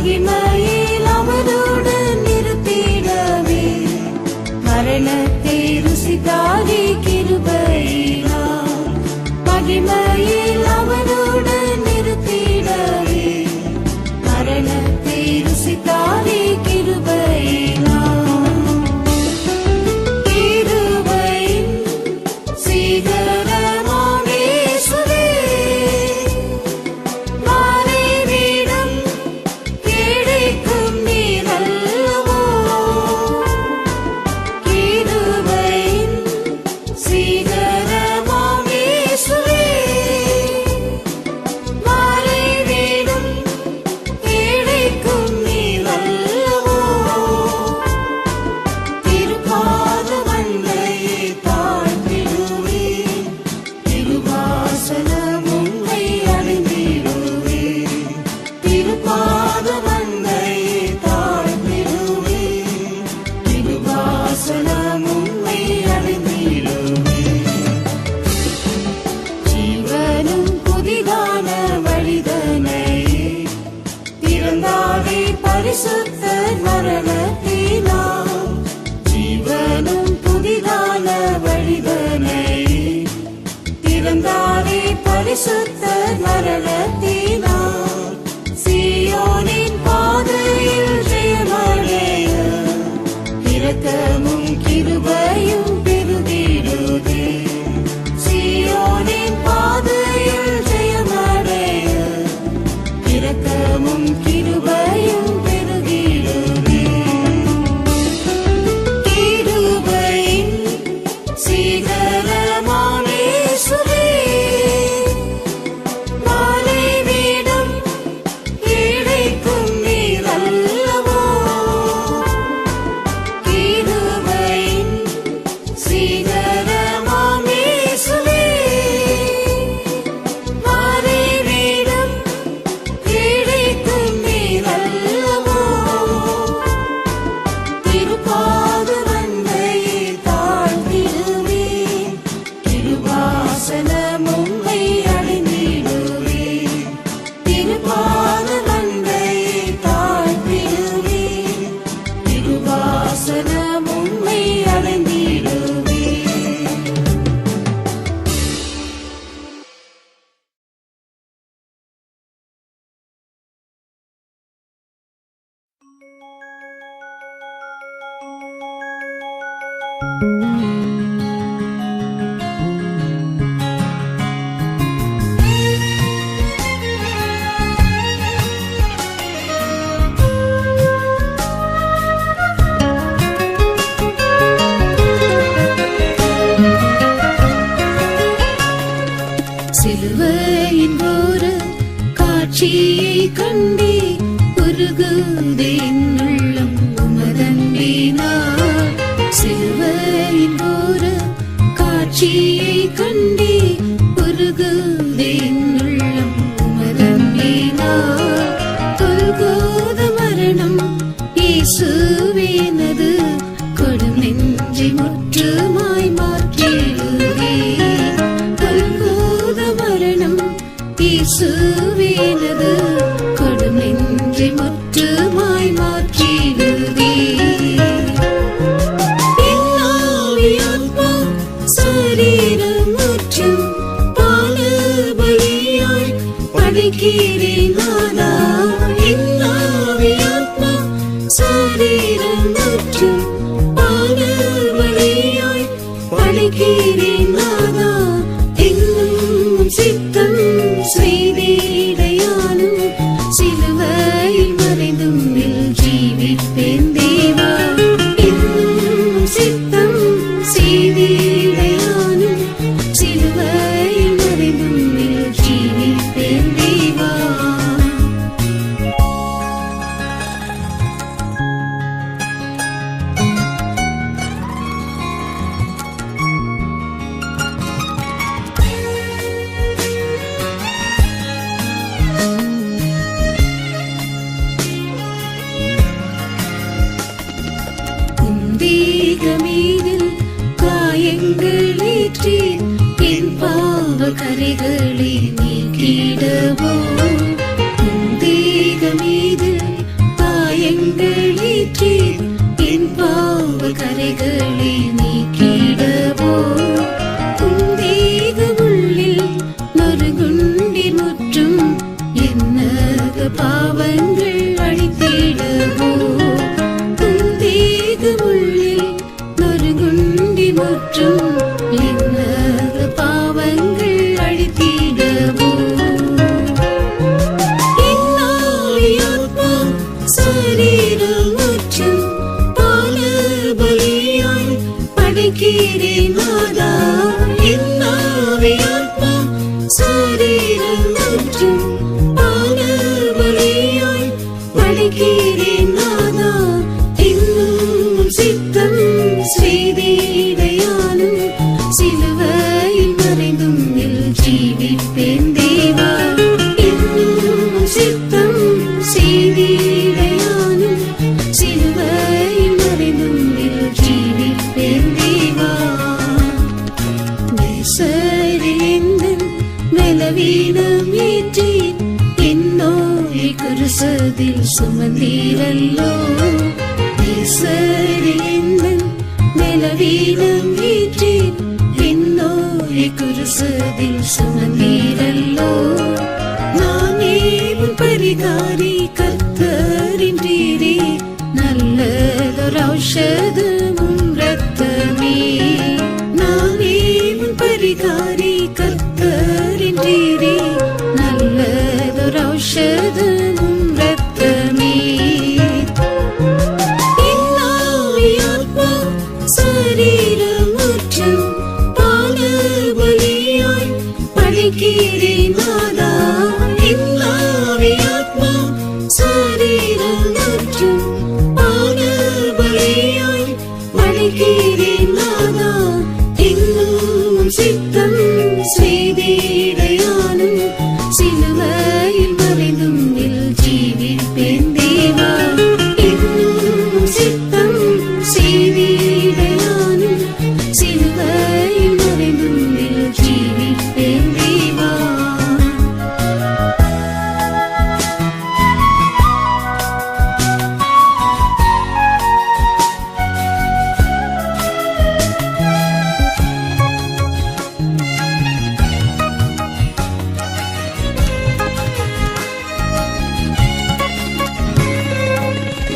மகிமையில் அவருடன் நிறுத்திடவே மரணத்தை ருசித்தாரே கிருபையினால். மகிமையில் அவருடன் நிறுத்திடவே மரணத்தை ருசித்தாரே கிருபையினால். கிருபையின் சீகரமாம் இயேசுவே, மறைவிடம் கிடைக்கும் நீர் அல்லவோ. கிருபையின் சீகரமாம் இயேசுவே, மறைவிடம் கிடைக்கும் நீர் அல்லவோ. திருப்பாத வண்டையை தாழ்த்திடுவேன், திருவாசனம் உம்மை அடைந்திடுவேன். திருப்பாத வண்டையை தாழ்த்திடுவேன், திருவாசனம் உம்மை அடைந்திடுவேன். ஜீவனும் புதிதான வழிதனையே திறந்தாரே பரிசுத்த மரணத்தினால். ஜீவனும் புதிதான வழிதனையே திறந்தாரே பரிசுத்த மரணத்தினால். சீயோனின் பாதையில் ஜெயமடைய இரக்கமும் கிருபையும் பெருகிடுதே. சீயோனின் பாதையில் ஜெயமடைய இரக்கமும் கிருபையும் பெருகிடுதே. கிருபையின் சீகரமாம் இயேசுவே, மறைவிடம் கிடைக்கும் நீர் அல்லவோ. கிருபையின் சீகரமாம் இயேசுவே, மறைவிடம் கிடைக்கும் நீர் அல்லவோ. திருப்பாத வண்டையை தாழ்த்திடுவேன், திருவாசனம் உம்மை அடைந்திடுவேன். திருப்பாத வண்டையை தாழ்த்திடுவேன், திருவாசனம் உம்மை அடைந்திடுவேன். சிலுவையின் ஒரு காட்சியை கண்டே உருகுதே என் உள்ளம் உமதன்பினால். சிலுவையின் ஒரு காட்சியை கண்டே உருகுதே என் உள்ளம் உமதன்பினால். கொல்கோத மரணம் இயேசுவேனது கொடும் நெஞ்சை முற்றுமாய் மாற்றிடுதே. கொல்கோத மரணம் இயேசுவேனது கொடும் நெஞ்சை முற்றுமாய் மாற்றிடுதே. என் ஆவி ஆத்மா சரீரம் முற்றும் பால பலியாய் படைக்கிறேன் நானா. என் ஆவி ஆத்மா சரீரம் முற்றும் பால பலியாய் படைக்கிறேன் நானா. இன்னும் சித்தம் செய்திடையானும் சிலுவையில் மறைந்தும் ஜீவிப்பேன் தேவா. இன்னும் சித்தம் செய்திடையானும் சிலுவையில் மறைந்தும் ஜீவிப்பேன் தேவா. மீதில் காயங்கள் ஏற்றி என் பாவ கரைகளை நீக்கிடவோ. மீதில் படிக்கிறேன் நாதா, இன்னும் சித்தம் செய்திடையானும் சிலுவையில் மறைந்தும் ஜீவிப்பேன் தேவா. இன்னும் சித்தம் செய்திடையானும் சிலுவையில் மறைந்தும் ஜீவிப்பேன் தேவா. நேசரிலிந்தன் பலவீனம் ஏற்றி என்னோயை குருசதில் சுமந்தீரல்லோ. நேசரிலிந்தன் பலவீனம் ஏற்றி என்னோயை குருசதில் சுமந்தீரல்லோ. நானே உன் பரிகாரி கர்த்தரின் தீரே, நல்லதொரு ஔஷதமும் இரத்தமே. நானே உன் பரிகாரி கர்த்தரின் தீரே, நல்லதொரு ஔஷதமும் இரத்தமே. சரீரம் முற்றும் பால பலியாய் படைக்கிறேன் நாதா. இன்னாவி ஆத்மா சரீரம் முற்றும் பால பலியாய் படைக்கிறேன் நாதா. இன்னும் சித்தம் செய்திடையானும் சிலுவையில் மறைந்தும் ஜீவிப்பேன் தேவா. இன்னும் சித்தம் செய்திடையானும் சிலுவையில் மறைந்தும் ஜீவிப்பேன் தேவா.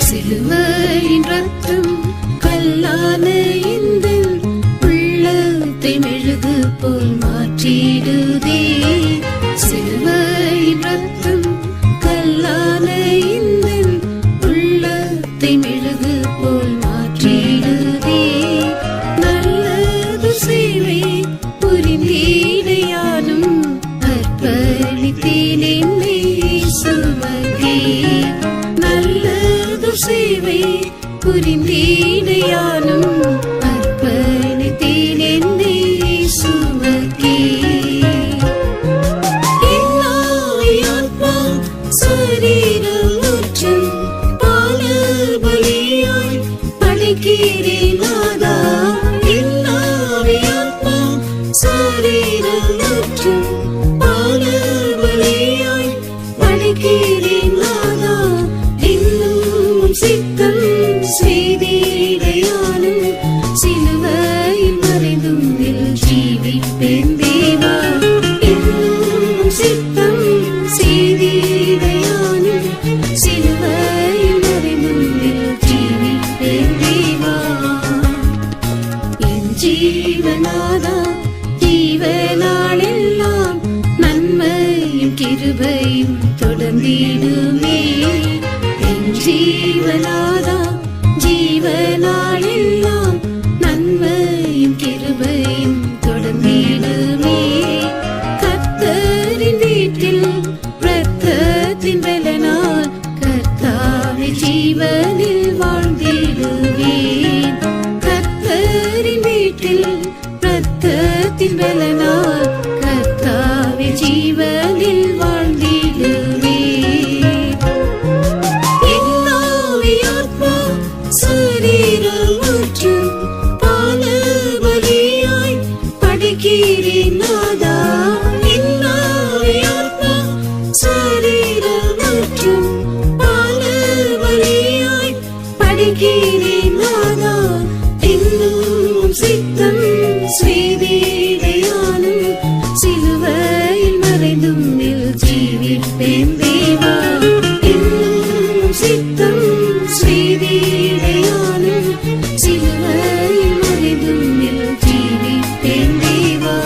சிலுவையின் ரத்தம் கல்லான எந்தன் உள்ளத்தை மெழுகு போல் மாற்றிடுதே. சிலுவையின் ரத்தம் கல்லான எந்தன் உள்ளத்தை மெழுகு போல் மாற்றிடுதே. நல்லது சேவை புரிந்தீடையானும் அர்ப்பணித்தேன் என்னை சுமக்கே. நல்லது சேவை புரிந்தீடையானும் அர்ப்பணித்தேன் என்னை சுமக்கே. இன்னாவி ஆத்மா சரீரம் முற்றும் பால பலியாய் படைக்கிறேன் நாதா. இன்னாவி ஆத்மா சரீரம் முற்றும் பால பலியாய் படைக்கிறேன் நாதா. இன்னும் சித்தம் செய்திடையானும் சிலுவையில் மறைந்தும் ஜீவிப்பேன் தேவா. இன்னும் சித்தம் செய்திடையானும் சிலுவையில் மறைந்தும் ஜீவிப்பேன் தேவா. என் ஜீவனாதா, ஜீவனாளெல்லாம் நன்மையும் கிருபையும் தொடர்ந்திடுமே. என் ஜீவனாதா, ஜீவனாளெல்லாம் நன்மையும் கிருபையும் தொடர்ந்திடுமே. கர்த்தரின் வீட்டில் இரத்தத்தின் பலனால் கர்த்தாவே ஜீவனில் வாழ்ந்திடுவேன். கர்த்தரின் வீட்டில் இரத்தத்தின் பலனால் கர்த்தாவே ஜீவனில் வாழ்ந்திடுவேன். இன்னாவி ஆத்மா சரீரம் முற்றும் பால பலியாய் படைக்கிறேன் நாதா. இன்னாவி ஆத்மா சரீரம் முற்றும் பால பலியாய் படைக்கிறேன் நாதா. இன்னும் சித்தம் செய்திடையானும் சிலுவையில் மறைந்தும் ஜீவிப்பேன் தேவா. இன்னும் சித்தம் செய்திடையானும் சிலுவையில் மறைந்தும் ஜீவிப்பேன் தேவா.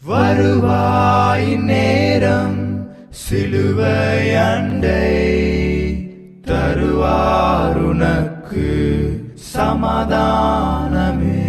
வருவாய் நேரம் சிலுவை அண்டை தருவார் உனக்கு சமாதானமே.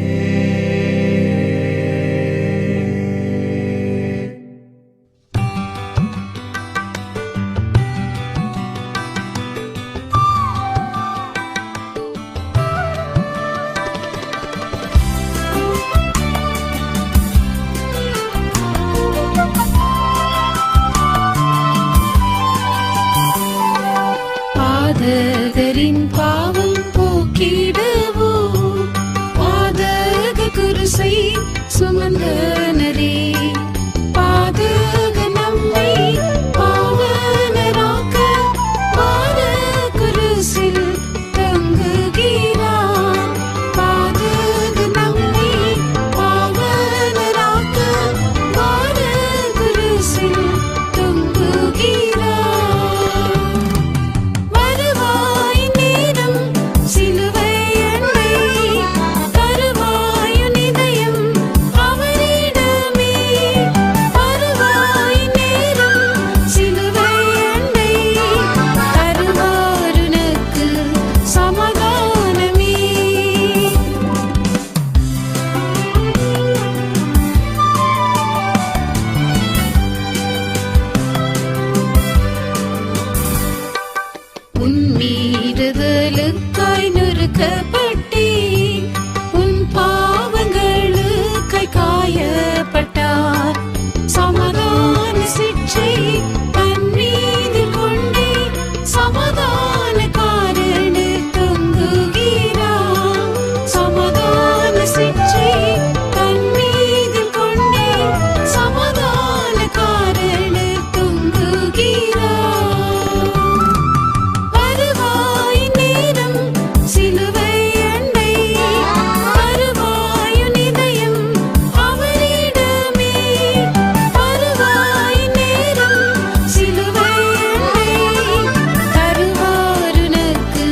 குருசை சுமந்தனரே பாதக நம்மை பாவனராக்க பாத குருசில் தொங்குகிறார் பாதக நம்மை பாவனராக்க பாத குருசில் தொங்குகிறார் வருவாய் நேரம் சிலுவை அண்டை தருவாய் இதயம் அவரிடமே வருவாய் நேரம் சிலுவை அண்டை தருவார் உனக்கு சமாதானமே உன் மீறுதலுக்காய் நொறுக்கப்பட்டீர் உன் பாவங்களுக்காய் காயப்பட்டார் சமாதான சிற்றை தன் மீது கொண்டே சமாதான காரணர் தொங்குகிறார் சமாதான சிற்றை தன் மீது கொண்டே சமாதான காரணர் தொங்குகிறார் வருவாய் நேரம் சிலுவை அண்டை வருவாய் இதயம் அவரிடமே வருவாய் நேரம் சிலுவை அண்டை தருவார் உனக்கு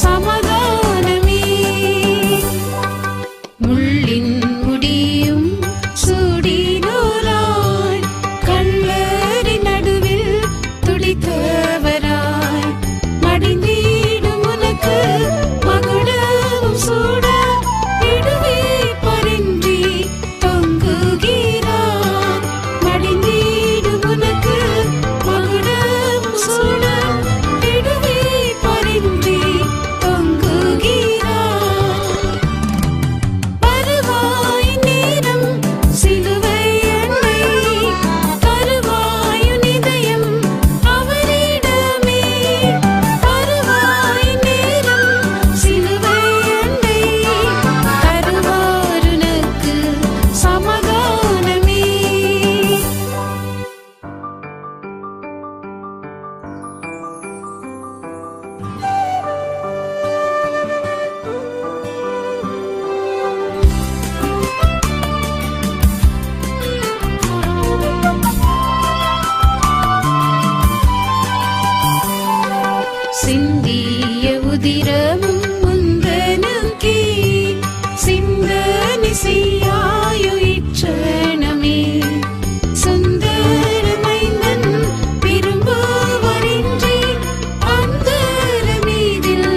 சமாதானமே முள்ளின் முடியும் சூடினோராய் கள்ளரின் நடுவில் துடித்தவராய் மடிந்தீடும் உனக்கு மகுடமும் சூட விடுவே பரின்றி தொங்குகிறார் மடிந்தீடும் உனக்கு மகுடமும் சூட விடுவே பரின்றி தொங்குகிறார் வருவாய் நேரம் சிலுவை அண்டை தருவாய் இதயம் அவரிடமே வருவாய் நேரம் சிலுவை அண்டை தருவார் உனக்கு சமாதானமே சிந்திய உதிரமும் முந்தனுக்கே சிந்தனை செய்யாயோ இற்றனமே சுந்தரமைந்தன் விரும்புவரின்றி அந்தர மீதில்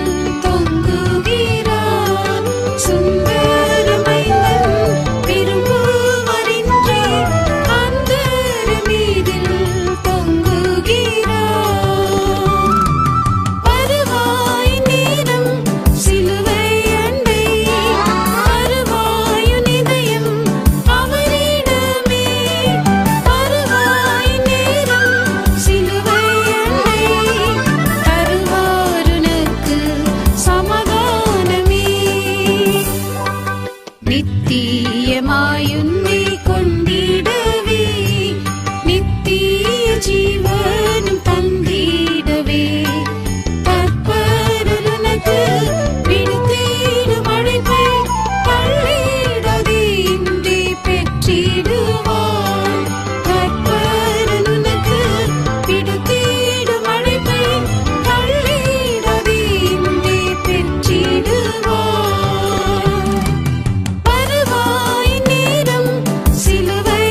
தொங்குகிறார் சுந்தரமைந்தன் விரும்புவரின்றி அந்தர மீதில் தொங்குகிறார் வருவாய் நேரம் சிலுவை அண்டை வருவாய் இதயம் அவரிடமே வருவாய் நேரம் சிலுவை அண்டை தருவார் உனக்கு சமாதானமே நித்தியமாயுன்னை கொண்டிடவே நித்திய ஜீவனும் தந்திடவே தற்பரன் உனக்கு விடுத்திடும் அழைப்பை தள்ளிடாதே இன்றே பெற்றிடுவார் தற்பரன் உனக்கு விடுத்திடும் அழைப்பை தள்ளிடாதே இன்றே பெற்றிடுவார் வருவாய் நேரம் சிலுவை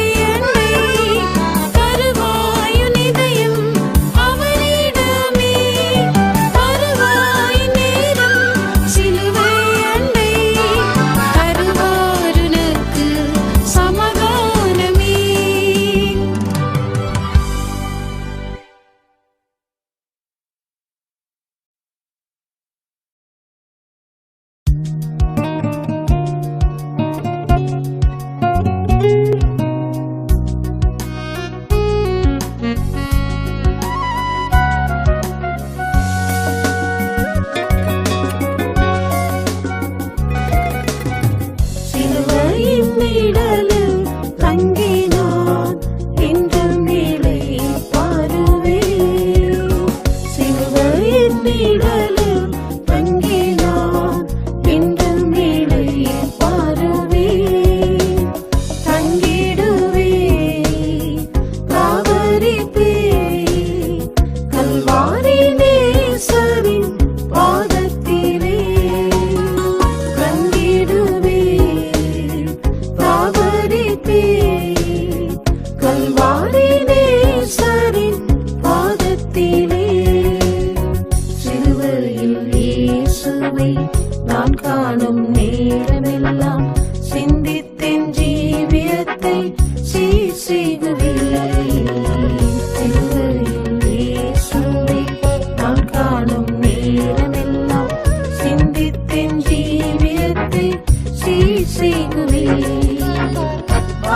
ஏகுவே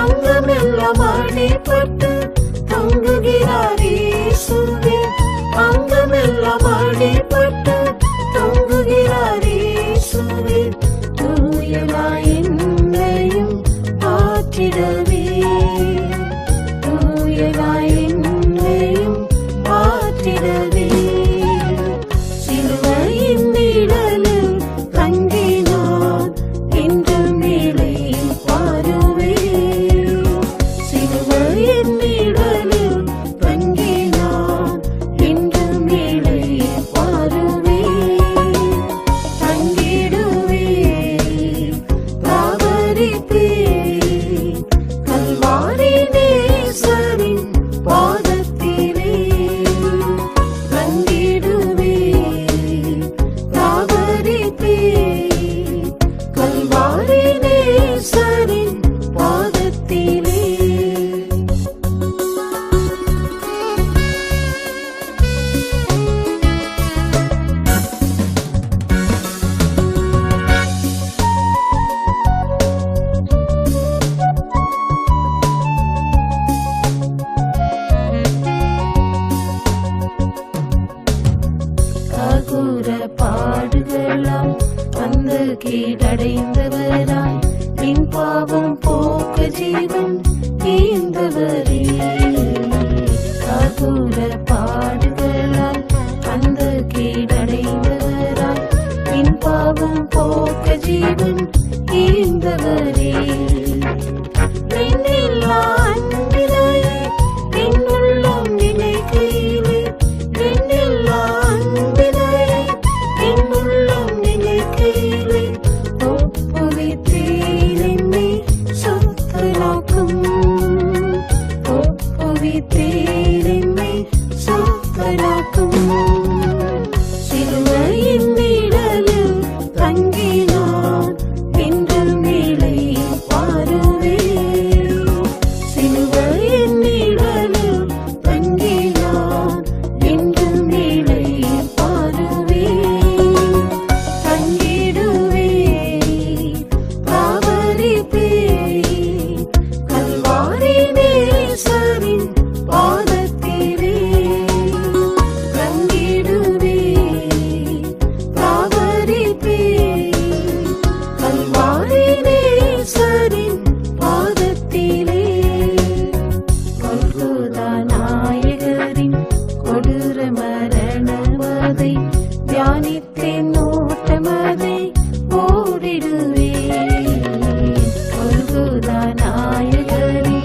அங்கமெல்லாம் அடிபட்டு தொங்குகிறார் இயேசுவே அங்கமெல்லாம் அடிபட்டு தொங்குகிறார் இயேசுவே தூயனாய் என்னையும் மாற்றிடவே தூயனாய் என்னையும் மாற்றிடவே சிலுவையின் நிழலில் தங்கினார் என்றும் மேலே பாருவே சிலுவையின் நிழலில் தங்கினார் என்றும் மேலே பாருவே தங்கிடுவே தாவரிப்பே கல்வாரி நேசரின் பாதத்திலே தங்கிடுவே தாவரிப்பே கல்வாரி நேசரின் பாதத்திலே அகுர பாடுகளாம் வந்து கீழடைந்தவராய் என் பாவம் போக்க ஜீவன் ஈந்தவரே அகுர பாடுகளால் வந்து கீழடைந்தவராய் என் பாவம் போக்க ஜீவன் ஈந்தவரே என்னில்லா அன்பினையே என் உள்ளம் நினைக்கையிலே என்னில்லா அன்பினையே என் உள்ளம் நினைக்கையிலே ஒப்புவித்தீர் என்னை சொத்தலாக்கும் ஒப்புவித்தீர் என்னை சொத்தலாக்கும் சிலுவையின் நிழலில் தங்கினார் என்றும் மேலே பாருவே சிலுவையின் நிழலில் தங்கினார் என்றும் மேலே பாருவே தங்கிடுவே தாவரிப்பே கல்வாரி நேசரின் பாதத்திலே தங்கிடுவே தாவரிப்பே கல்வாரி நேசரின் பாதத்திலே கொல்கொதா நாயகரின் கொடூர மரணமதை தியானித்தேன் நோட்டமதை ஓடிடுவே கொல்கொதா நாயகரின்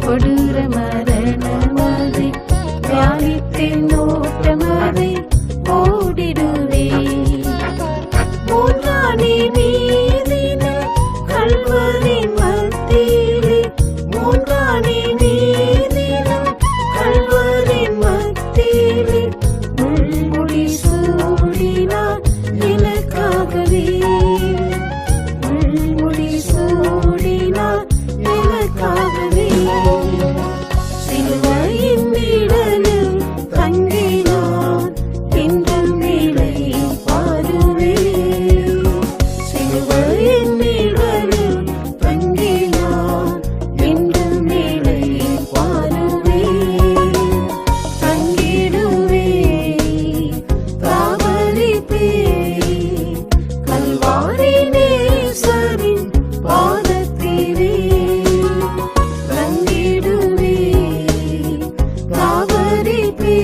கொடூர மரணமதை தியானித்தேன் நோட்டமதை ஓடிடுவே மூன்றானே நீதின கல்வரின் மத்தியிலே மூன்றானே நீதின கல்வரின் மத்தியிலே முள்முடி சூடினார் எனக்காகவே முள்முடி சூடினார் எனக்காகவே சிலுவையின் நிழலில் தங்கினார் என்றும் மேலே பாருவே சிலுவையின் நிழலில் தங்கினார் என்றும் மேலே பாருவே தங்கிடுவே தாவரிப்பே கல்வாரி நேசரின் பாதத்திலே தங்கிடுவே தாவரிப்பே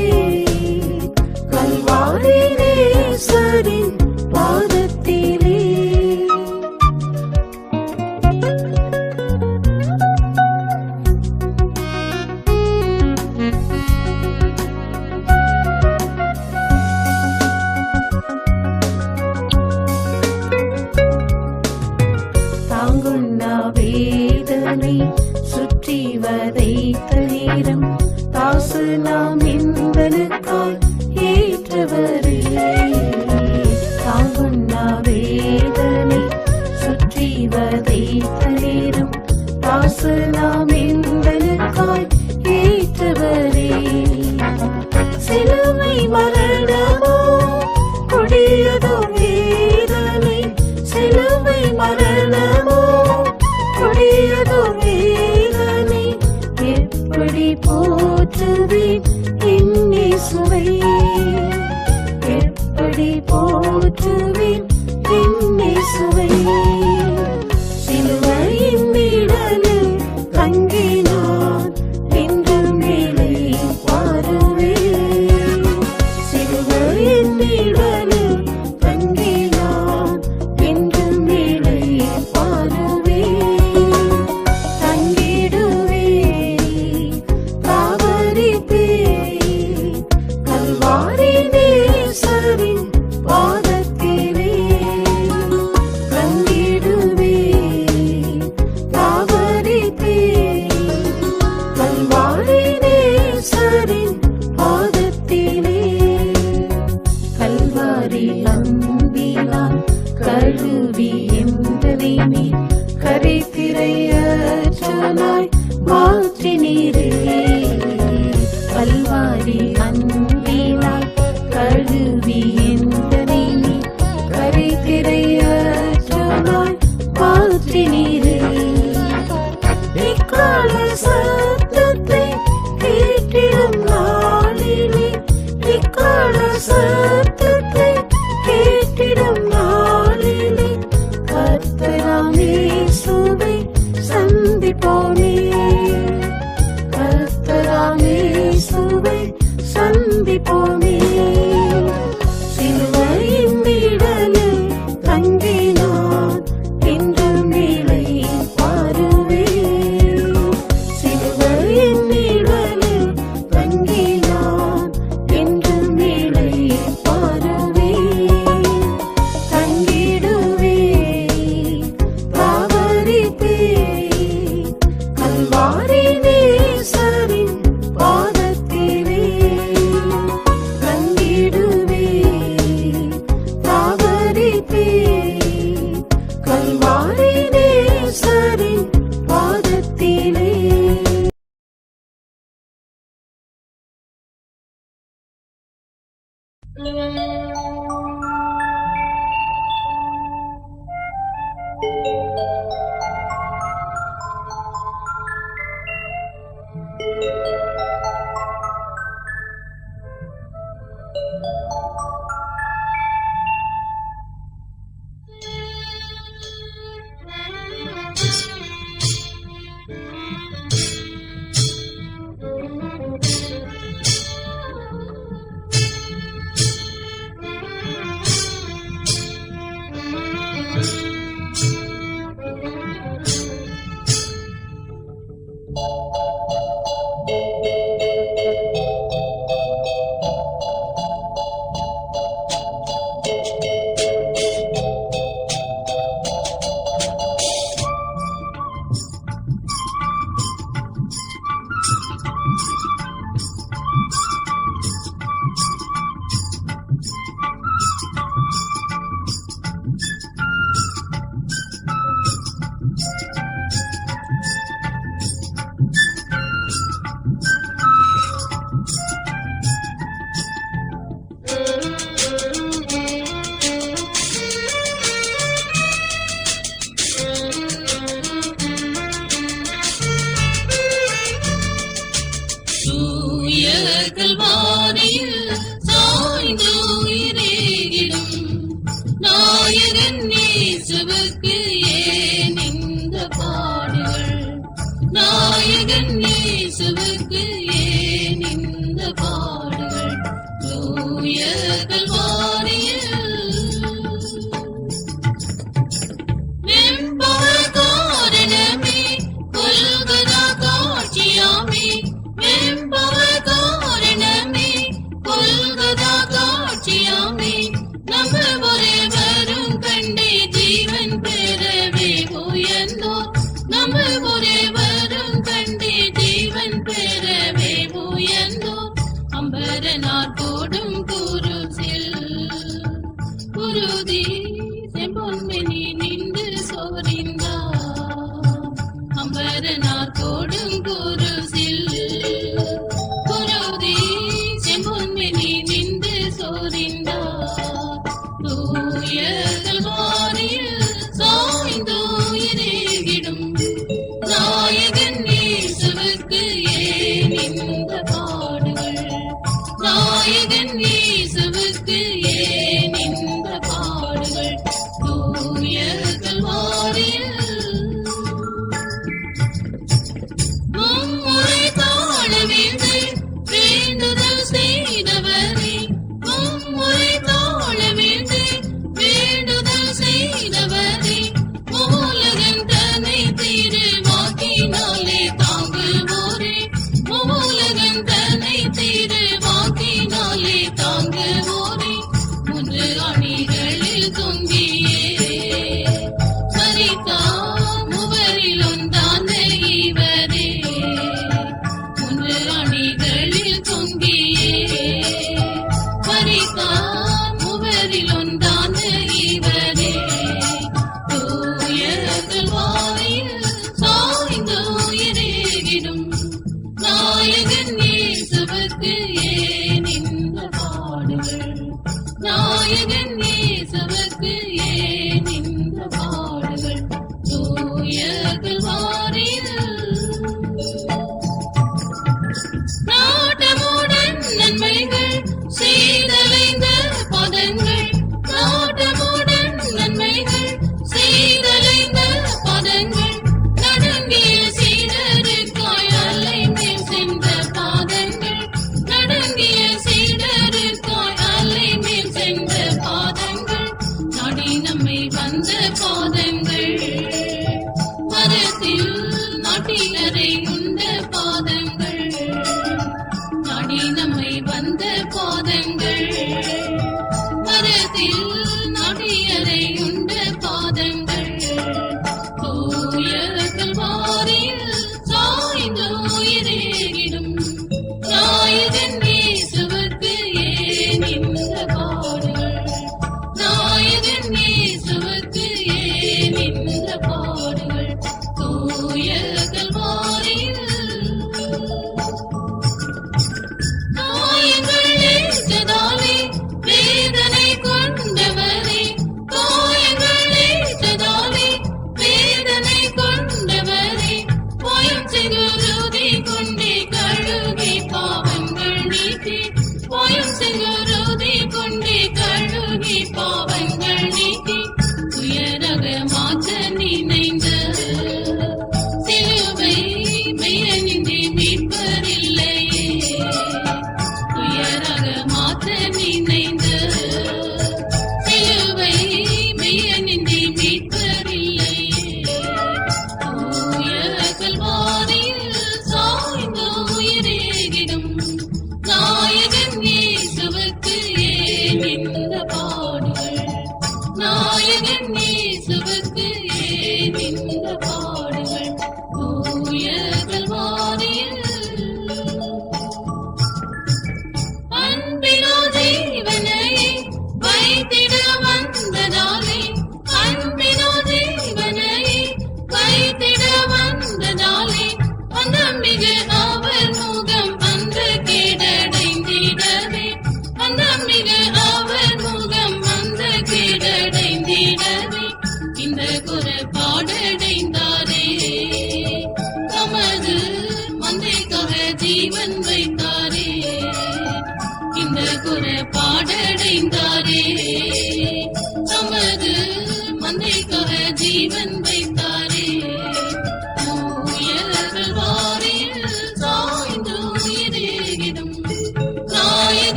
கல்வாரி நேசரின் பாதத்திலே தாங்குண்ணா வேதனை சுற்றி வதைத்த நேரம் தாசு நாம் என்பதற்காய் ஏற்றவரே தாங்குண்ணா வேதனை சுற்றி வதைத்த நேரம் தாசு நாம் என்பதற்காய் ஏற்றவரே சிலுவை மரணமோ கொடியதோ வேதனை சிலுவை மரணமோ போற்றுவேன் என் இயேசுவை, எப்படி போற்றுவேன் என் இயேசுவை. சிலுவையின் நிழலில் தங்கினான் என்று மேலே பாருவேன். சிலுவையின் நிழலில் தங்கினான் என்று மேலே பாருவேன். தங்கிடுவேன் தாவரிப்பேன் கல்வாரி நேசரின் பாதத்திலே. தங்கிடுவேன் தாவரிப்பேன் கல்வாரி நேசரின் பாதத்திலே. கல்வாரி அன்பினால் கழுவி எந்தனை நீ கரைதிரையற்றலாய் மாற்றினீரே. கல்வாரி அன்பினால் கழுவி எந்தனை நீ கரைதிரையற்றலாய் மாற்றினீரே. இக்கால சத்தத்தை கேட்டிடும் நாளிலே, இக்கால சத்தத்தை கேட்டிடும் நாளிலே கர்த்தராம் இயேசுவை சந்திப்போமே. கர்த்தராம் இயேசுவை சந்திப்போமே. சிலுவையின் நிழலில் தங்கினான் என்று மேலே பாருவேன். சிலுவையின் நிழலில் தங்கினான் என்று மேலே பாருவேன். தங்கிடுவேன் தாவரிப்பேன் கல்வாரி நேசரின் பாதத்திலே. தங்கிடுவேன் தாவரிப்பேன் கல்வாரி நேசரின் பாதத்திலே. கல்வாரியில் சாய்ந்துயிரேகிடும் நாயகன் இயேசுவுக்கு ஏன் இந்த பாடுகள்? நாயகன் இயேசுவுக்கு ஏன் இந்த பாடுகள்? தூய கல்வாரியில் வெம்பவர் காரணமே கொல்கதா காட்சியாமே. வெம்பவர் காரணமே கொல்கதா காட்சியாமே. நம்ம ஒரேவரும் கண்டே ஜீவன் பெறவே உயர்ந்தோர். நம்ம ஒரேவரும் கண்டே ஜீவன் பெறவே உயர்ந்தோர். அம்பரனார் போடும் குருசில் குருதி செம்பொன்மினி நின்று சோரிந்தார். அம்பரனார் போடும் குருசில் குருதி செம்பொன்மினி நின்று சோரிந்தார். தூய கல்வாரியில் சாய்ந்தோயிரேகிடும்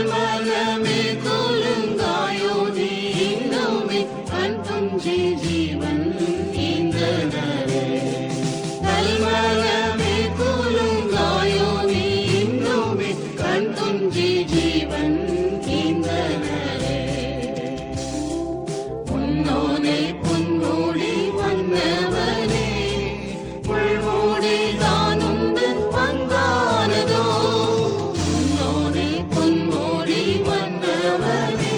கல்மலமே குலுங்காயோ நீ இன்னுமே கண் துஞ்சி ஜீவன் ஈந்தனரே. கல்மலமே குலுங்காயோ நீ இன்னுமே கண் துஞ்சி ஜீவன் ஈந்தனரே. உன்னோனை புன்மூடி வந்தவனே புல்மூடி தானுந்து பங்கானதோ. உன்னோனை புன்மூடி வந்தவனே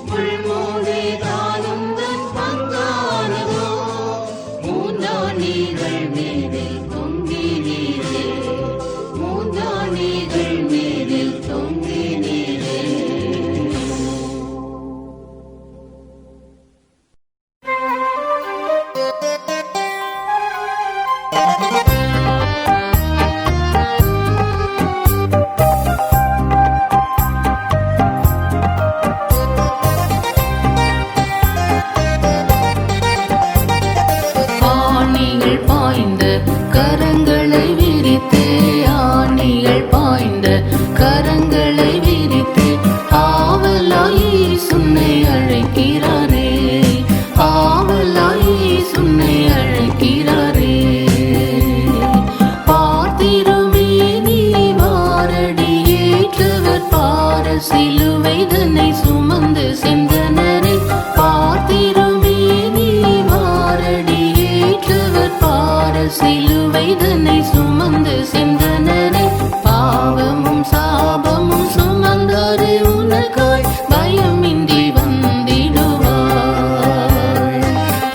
புல்மூடி தானுந்து பங்கானதோ. மூந்தாணிகள் மீதில் தொங்கினீரே, மூந்தாணிகள் மீதில் தொங்கினீரே. ஆணிகள் பாய்ந்த கரங்களை விரித்து, ஆணிகள் பாய்ந்த கரங்களை விரித்து ஆவலாய் சுன்னை அழைக்கிறாரே, ஆவலாய் சுன்னை அழைக்கிறாரே. பார்த்திருமே நீ வாரடி ஏற்றவர் பார சிலுவை தன்னை சுமந்து சென்றனரே. பார்த்திருமே நீ வாரடி ஏற்றவர் பார சிலுவை தன்னை சுமந்து சென்றனரே. பாவமும் சாபமும் சுமந்தாரே உனக்காய் பயமின்றி வந்திடுவார்.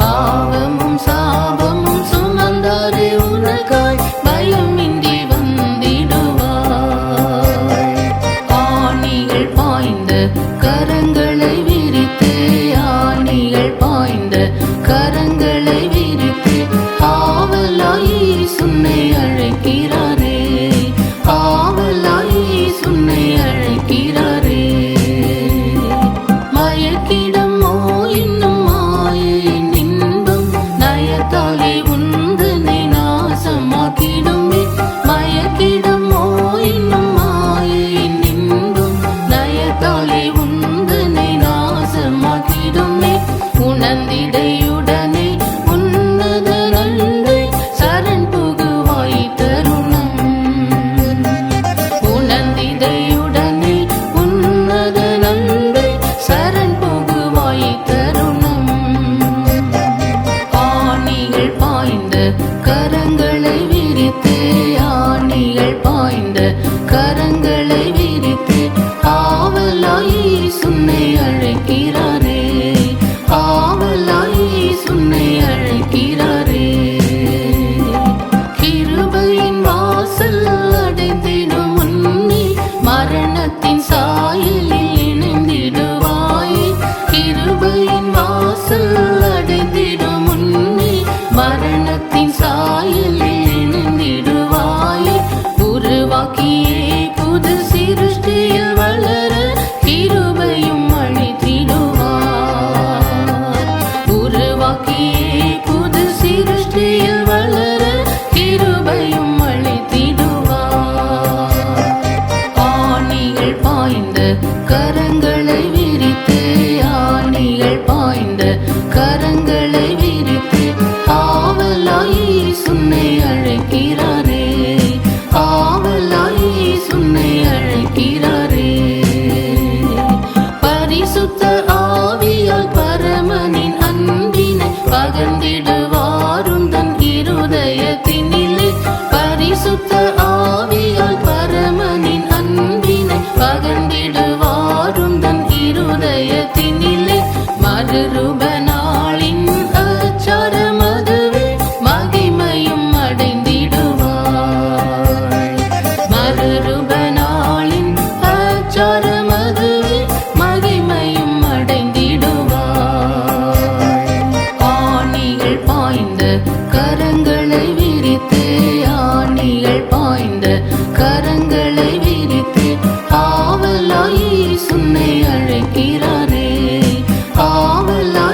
பாவமும் சாபமும் சுமந்தாரே உனக்காய் பயமின்றி வந்திடுவார். ஆணிகள் பாய்ந்த கரங்களை விரித்து, ஆணிகள் பாய்ந்த கரங்களை விரித்து ஆவலாய் சுன்னை அழைக்கிறாரே, ஆவலாய் சுன்னை அழைக்கிறாரே. மயக்கிடமோ இன்னும் மாயின் இன்பம் நயத்தாலே உந்தனை நாசமாக்கிடுமே. மயக்கிடமோ இன்னும் மாயின் இன்பம் நயத்தாலே உந்தனை நாசமாக்கிடுமே. உணர்ந்திடையுடனே உன்னத நன்மை சரண் புகுவாய் தருணம். உணர்ந்திடையுடனே உன்னத நன்மை சரண் புகுவாய் தருணம். ஆணிகள் பாய்ந்த கரங்களை விரித்து, ஆணிகள் பாய்ந்த கரங்களை விரித்து ஆவலாய் சுன்னை அழைக்கிறாரே, ஆவலாய் சுன்னை அழைக்கிறாரே. கிருபையின் வாசல் அடைந்திடும் முன்னே மரணத்தின் சாயலில் இணைந்திடுவாய். கிருபையின் வாசல் அடைந்திடும் முன்னே மரணத்தின் சாயலில் இணைந்திடுவாய். உருவாக்கியே புது சிருஷ்டியில் வளர கிருபையும் அளித்திடுவார். உருவாக்கியே புது சிருஷ்டியில் வளர கிருபையும் அளித்திடுவார். ஆணிகள் பாய்ந்த கரங்களை விரித்து, ஆணிகள் பாய்ந்த கரங்களை விரித்து ஆவலாய் சுன்னை அழைக்கிறாரே, ஆவலாய் சுன்னை அழைக்கிறாரே. பரிசுத்த ஆவியால் பரமனின் அன்பினை பகர்ந்திடுவாரும் தன் இருதயத்தினிலே. பரிசுத்த ஆவியால் பரமனின் அன்பினை பகர்ந்திடுவாரும் தன் இருதயத்தினிலே. மறுரூப நாளின் அச்சாரமதுவே மகிமையும் அடைந்திடுவார். மறுரூப நாளின் அச்சாரமதுவே மகிமையும் அடைந்திடுவார். ஆணிகள் பாய்ந்த கரங்களை விரித்து, ஆணிகள் பாய்ந்த கரங்களை விரித்து ஆவலாய் சுன்னை அழைக்கிறாரே, ஆவலாய்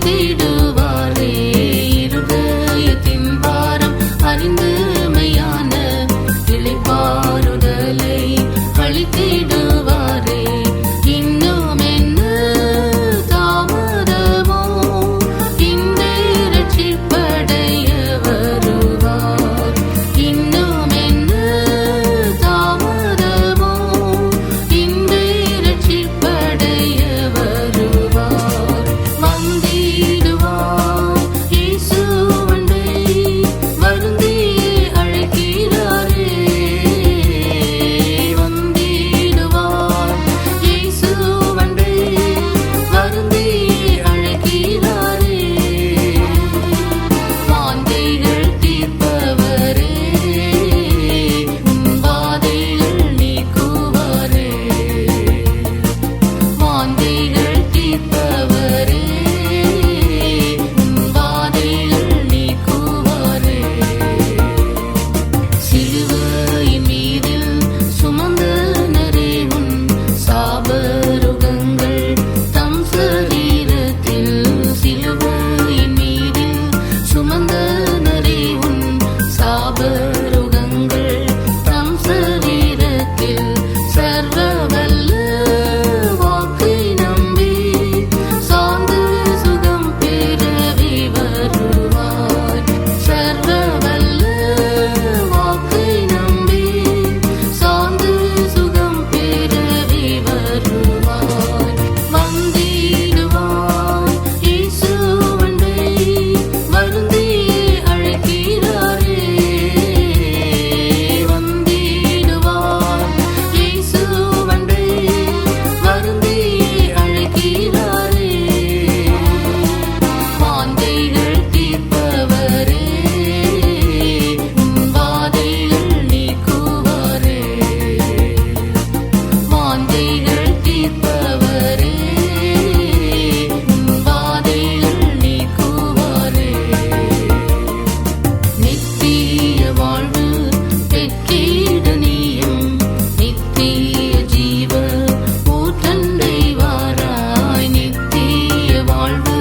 அழைத்திடுவாரே. இருதயத்தின் பாரம் அறிந்து மெய்யான இளைப்பாறுதலை அளித்திடுவாரே. இன்னும் என்ன தாமதமோ, இன்றே ரட்சிப்படைய வருவார். இன்னும் என்ன தாமதமோ, இன்றே ரட்சிப்படைய வருவார். வந்திடுவார் இயேசு அண்டை, வருந்தியே அழைக்கிறாரே. வந்திடுவார் இயேசு அண்டை, வருந்தியே அழைக்கிறாரே. வாந்தைகள் தீர்ப்பவரே, வாதைகள் நீக்குவாரே. வாந்தைகள் தீர்ப்பவரே, வாதைகள் நீக்குவாரே. சிலுவையின் மீதில் சுமந்தனரே உன் சாபருகங்கள் தம் சரீரத்தில். சிலுவையின் மீதில் சுமந்தனரே உன் சாபருகங்கள் தம் சரீரத்தில். சர்வவல்ல வாக்கை நம்பி சார்ந்து சுகம் பெறவே வருவார். சர்வவல்ல வாக்கை நம்பி சார்ந்து சுகம் பெறவே வருவார். வந்திடுவார் இயேசு அண்டை, வருந்தியே அழைக்கிறாரே. வந்திடுவார் இயேசு அண்டை, வருந்தியே அழைக்கிறாரே. வாந்தைகள் தீர்ப்பவரே, வாதைகள் நீக்குவாரே. வாந்தைகள் தீர்ப்பவரே, வாதைகள் நீக்குவாரே. நித்திய வாழ்வு பெற்றிட நீயும், நித்திய ஜீவ ஊற்றண்டை வாராய். நித்திய வாழ்வு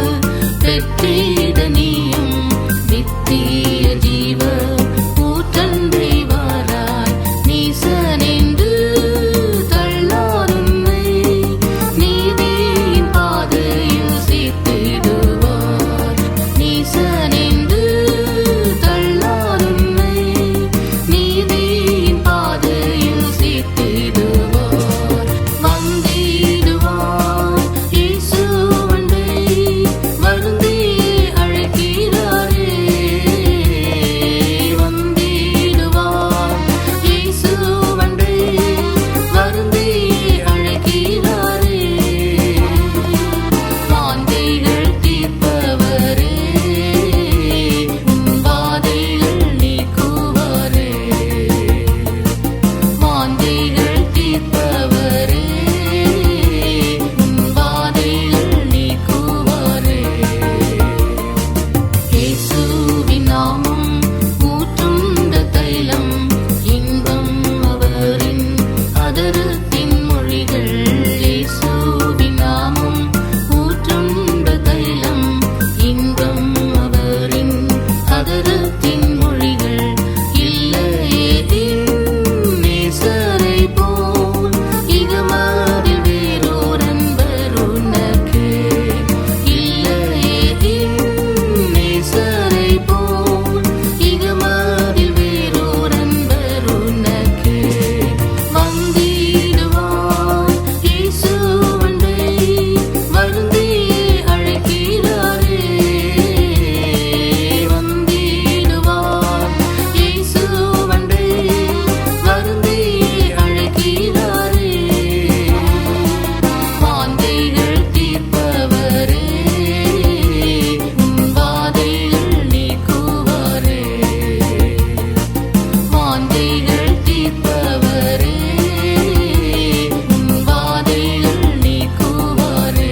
பெற்றிட நீயும், நித்திய ஜீவ ஊற்றண்டை வாராய். நீசனென்று தள்ளாருன்னை, நீதியின் பாதையில் சேர்த்திடுவார். நீசனென்று தள்ளாருன்னை, நீதியின் பாதையில் சேர்த்திடுவார். வந்திடுவார் இயேசு அண்டை, வருந்தியே அழைக்கிறாரே. வந்திடுவார் இயேசு அண்டை, வருந்தியே அழைக்கிறாரே. வாந்தைகள் தீர்ப்பவரே, வாதைகள் நீக்குவாரே. வாந்தைகள் தீர்ப்பவரே, வாதைகள் நீக்குவாரே. இயேசுவின் நாமம் ஊற்றுண்ட தைலம், இன்பம் அவரின் அதரத்தின் மொழிகள். இயேசுவின் நாமம் ஊற்றுண்ட தைலம், இன்பம் அவரின் அதரத்தின் மொழிகள். இல்லையே நேசரை போல் இகமாதில் வேறோர் அன்பர் உனக்கே. இல்லையே நேசரை போல் இகமாதில் வேறோர் அன்பர் உனக்கே. வந்திடுவார் இயேசு அண்டை, வருந்தியே அழைக்கிறாரே. வந்திடுவார் இயேசு அண்டை, வருந்தியே அழைக்கிறாரே. வாந்தைகள் தீர்ப்பவரே, வாதைகள் நீக்குவாரே. வாந்தைகள் தீர்ப்பவரே, வாதைகள் நீக்குவாரே.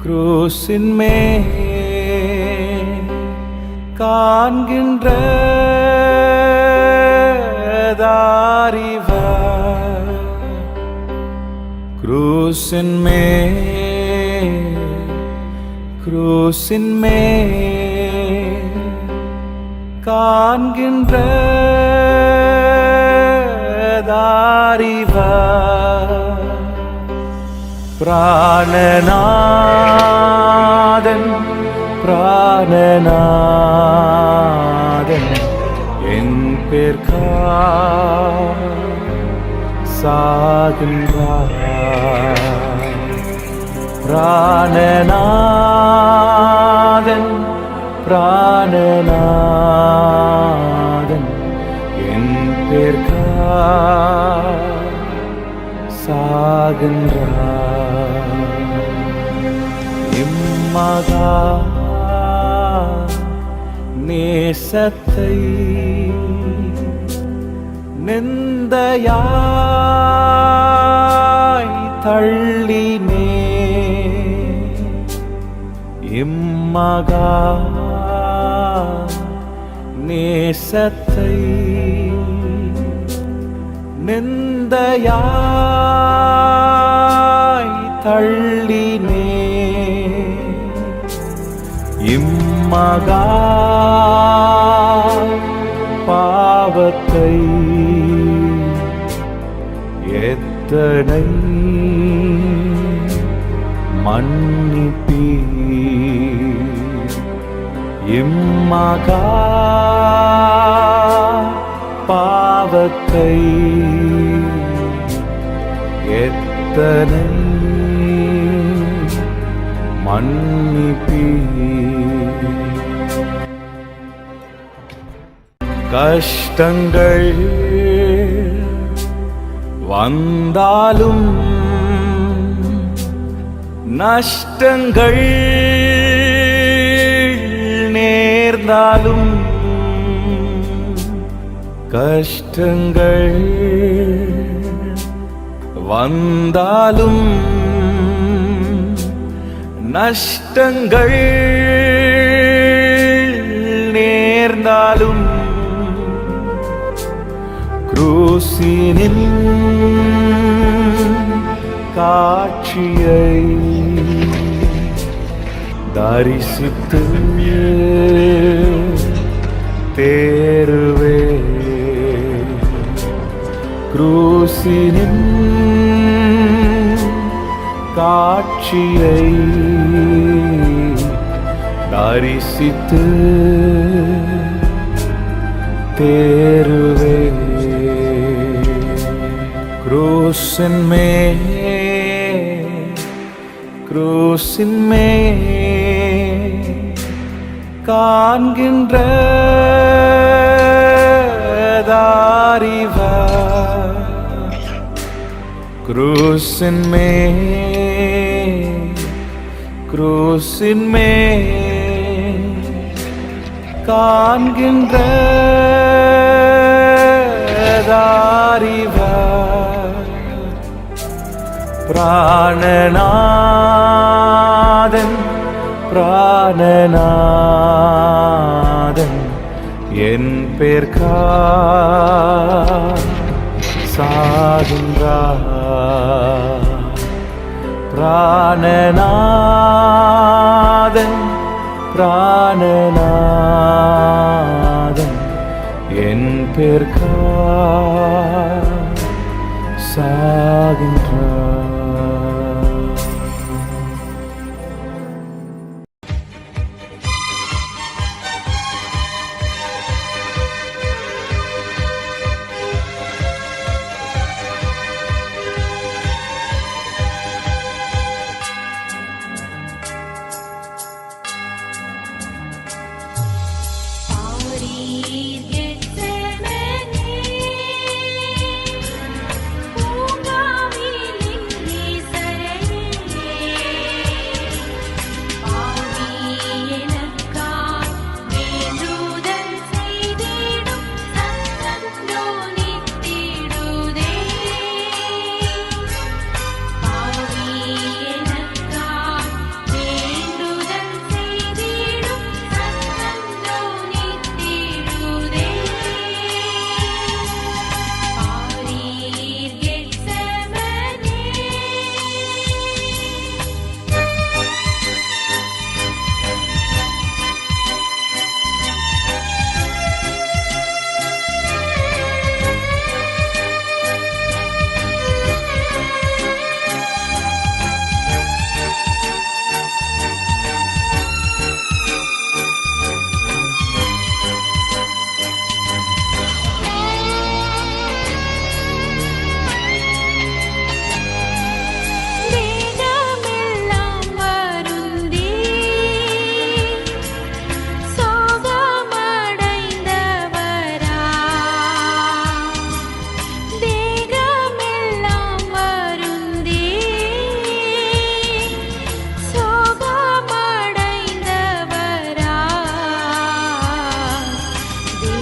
क्रूसिन में காண்கின்ற தாரிவர் குரூசின் மேல் காண்கின்ற தாரிவர் பிராணநாதன் என் பேர்க்காய் சாகின்றார் பிராணநாதன் என் பேர்க்காய் சாகின்றார் இம்மகா நேசத்தை நிந்தையாய் தள்ளினே இம்மகா நேசத்தை நிந்தையாய் தள்ளினே இம்மகா பாவத்தை எத்தனை மன்னிப்பீ இம்மகா பாவத்தை எத்தனை மன்னிப்பீ கஷ்டங்கள் வந்தாலும் நஷ்டங்கள் நேர்ந்தாலும் கஷ்டங்கள் வந்தாலும் நஷ்டங்கள் நேர்ந்தாலும் குரூசினின் காட்சியை தரிசித்து தேருவே குரூசினின் காட்சியை தரிசித்து தேருவே குரூசின் மேல் காண்கின்ற தாரிவர் குரூசின் மேல் காண்கின்ற தாரிவர் பிராணநாதன் என் பேர்க்காய் சாகின்றார் பிராணநாதன் என் பேர்க்காய் சாகின்றார் பூங்காவில்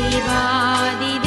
தேவாதி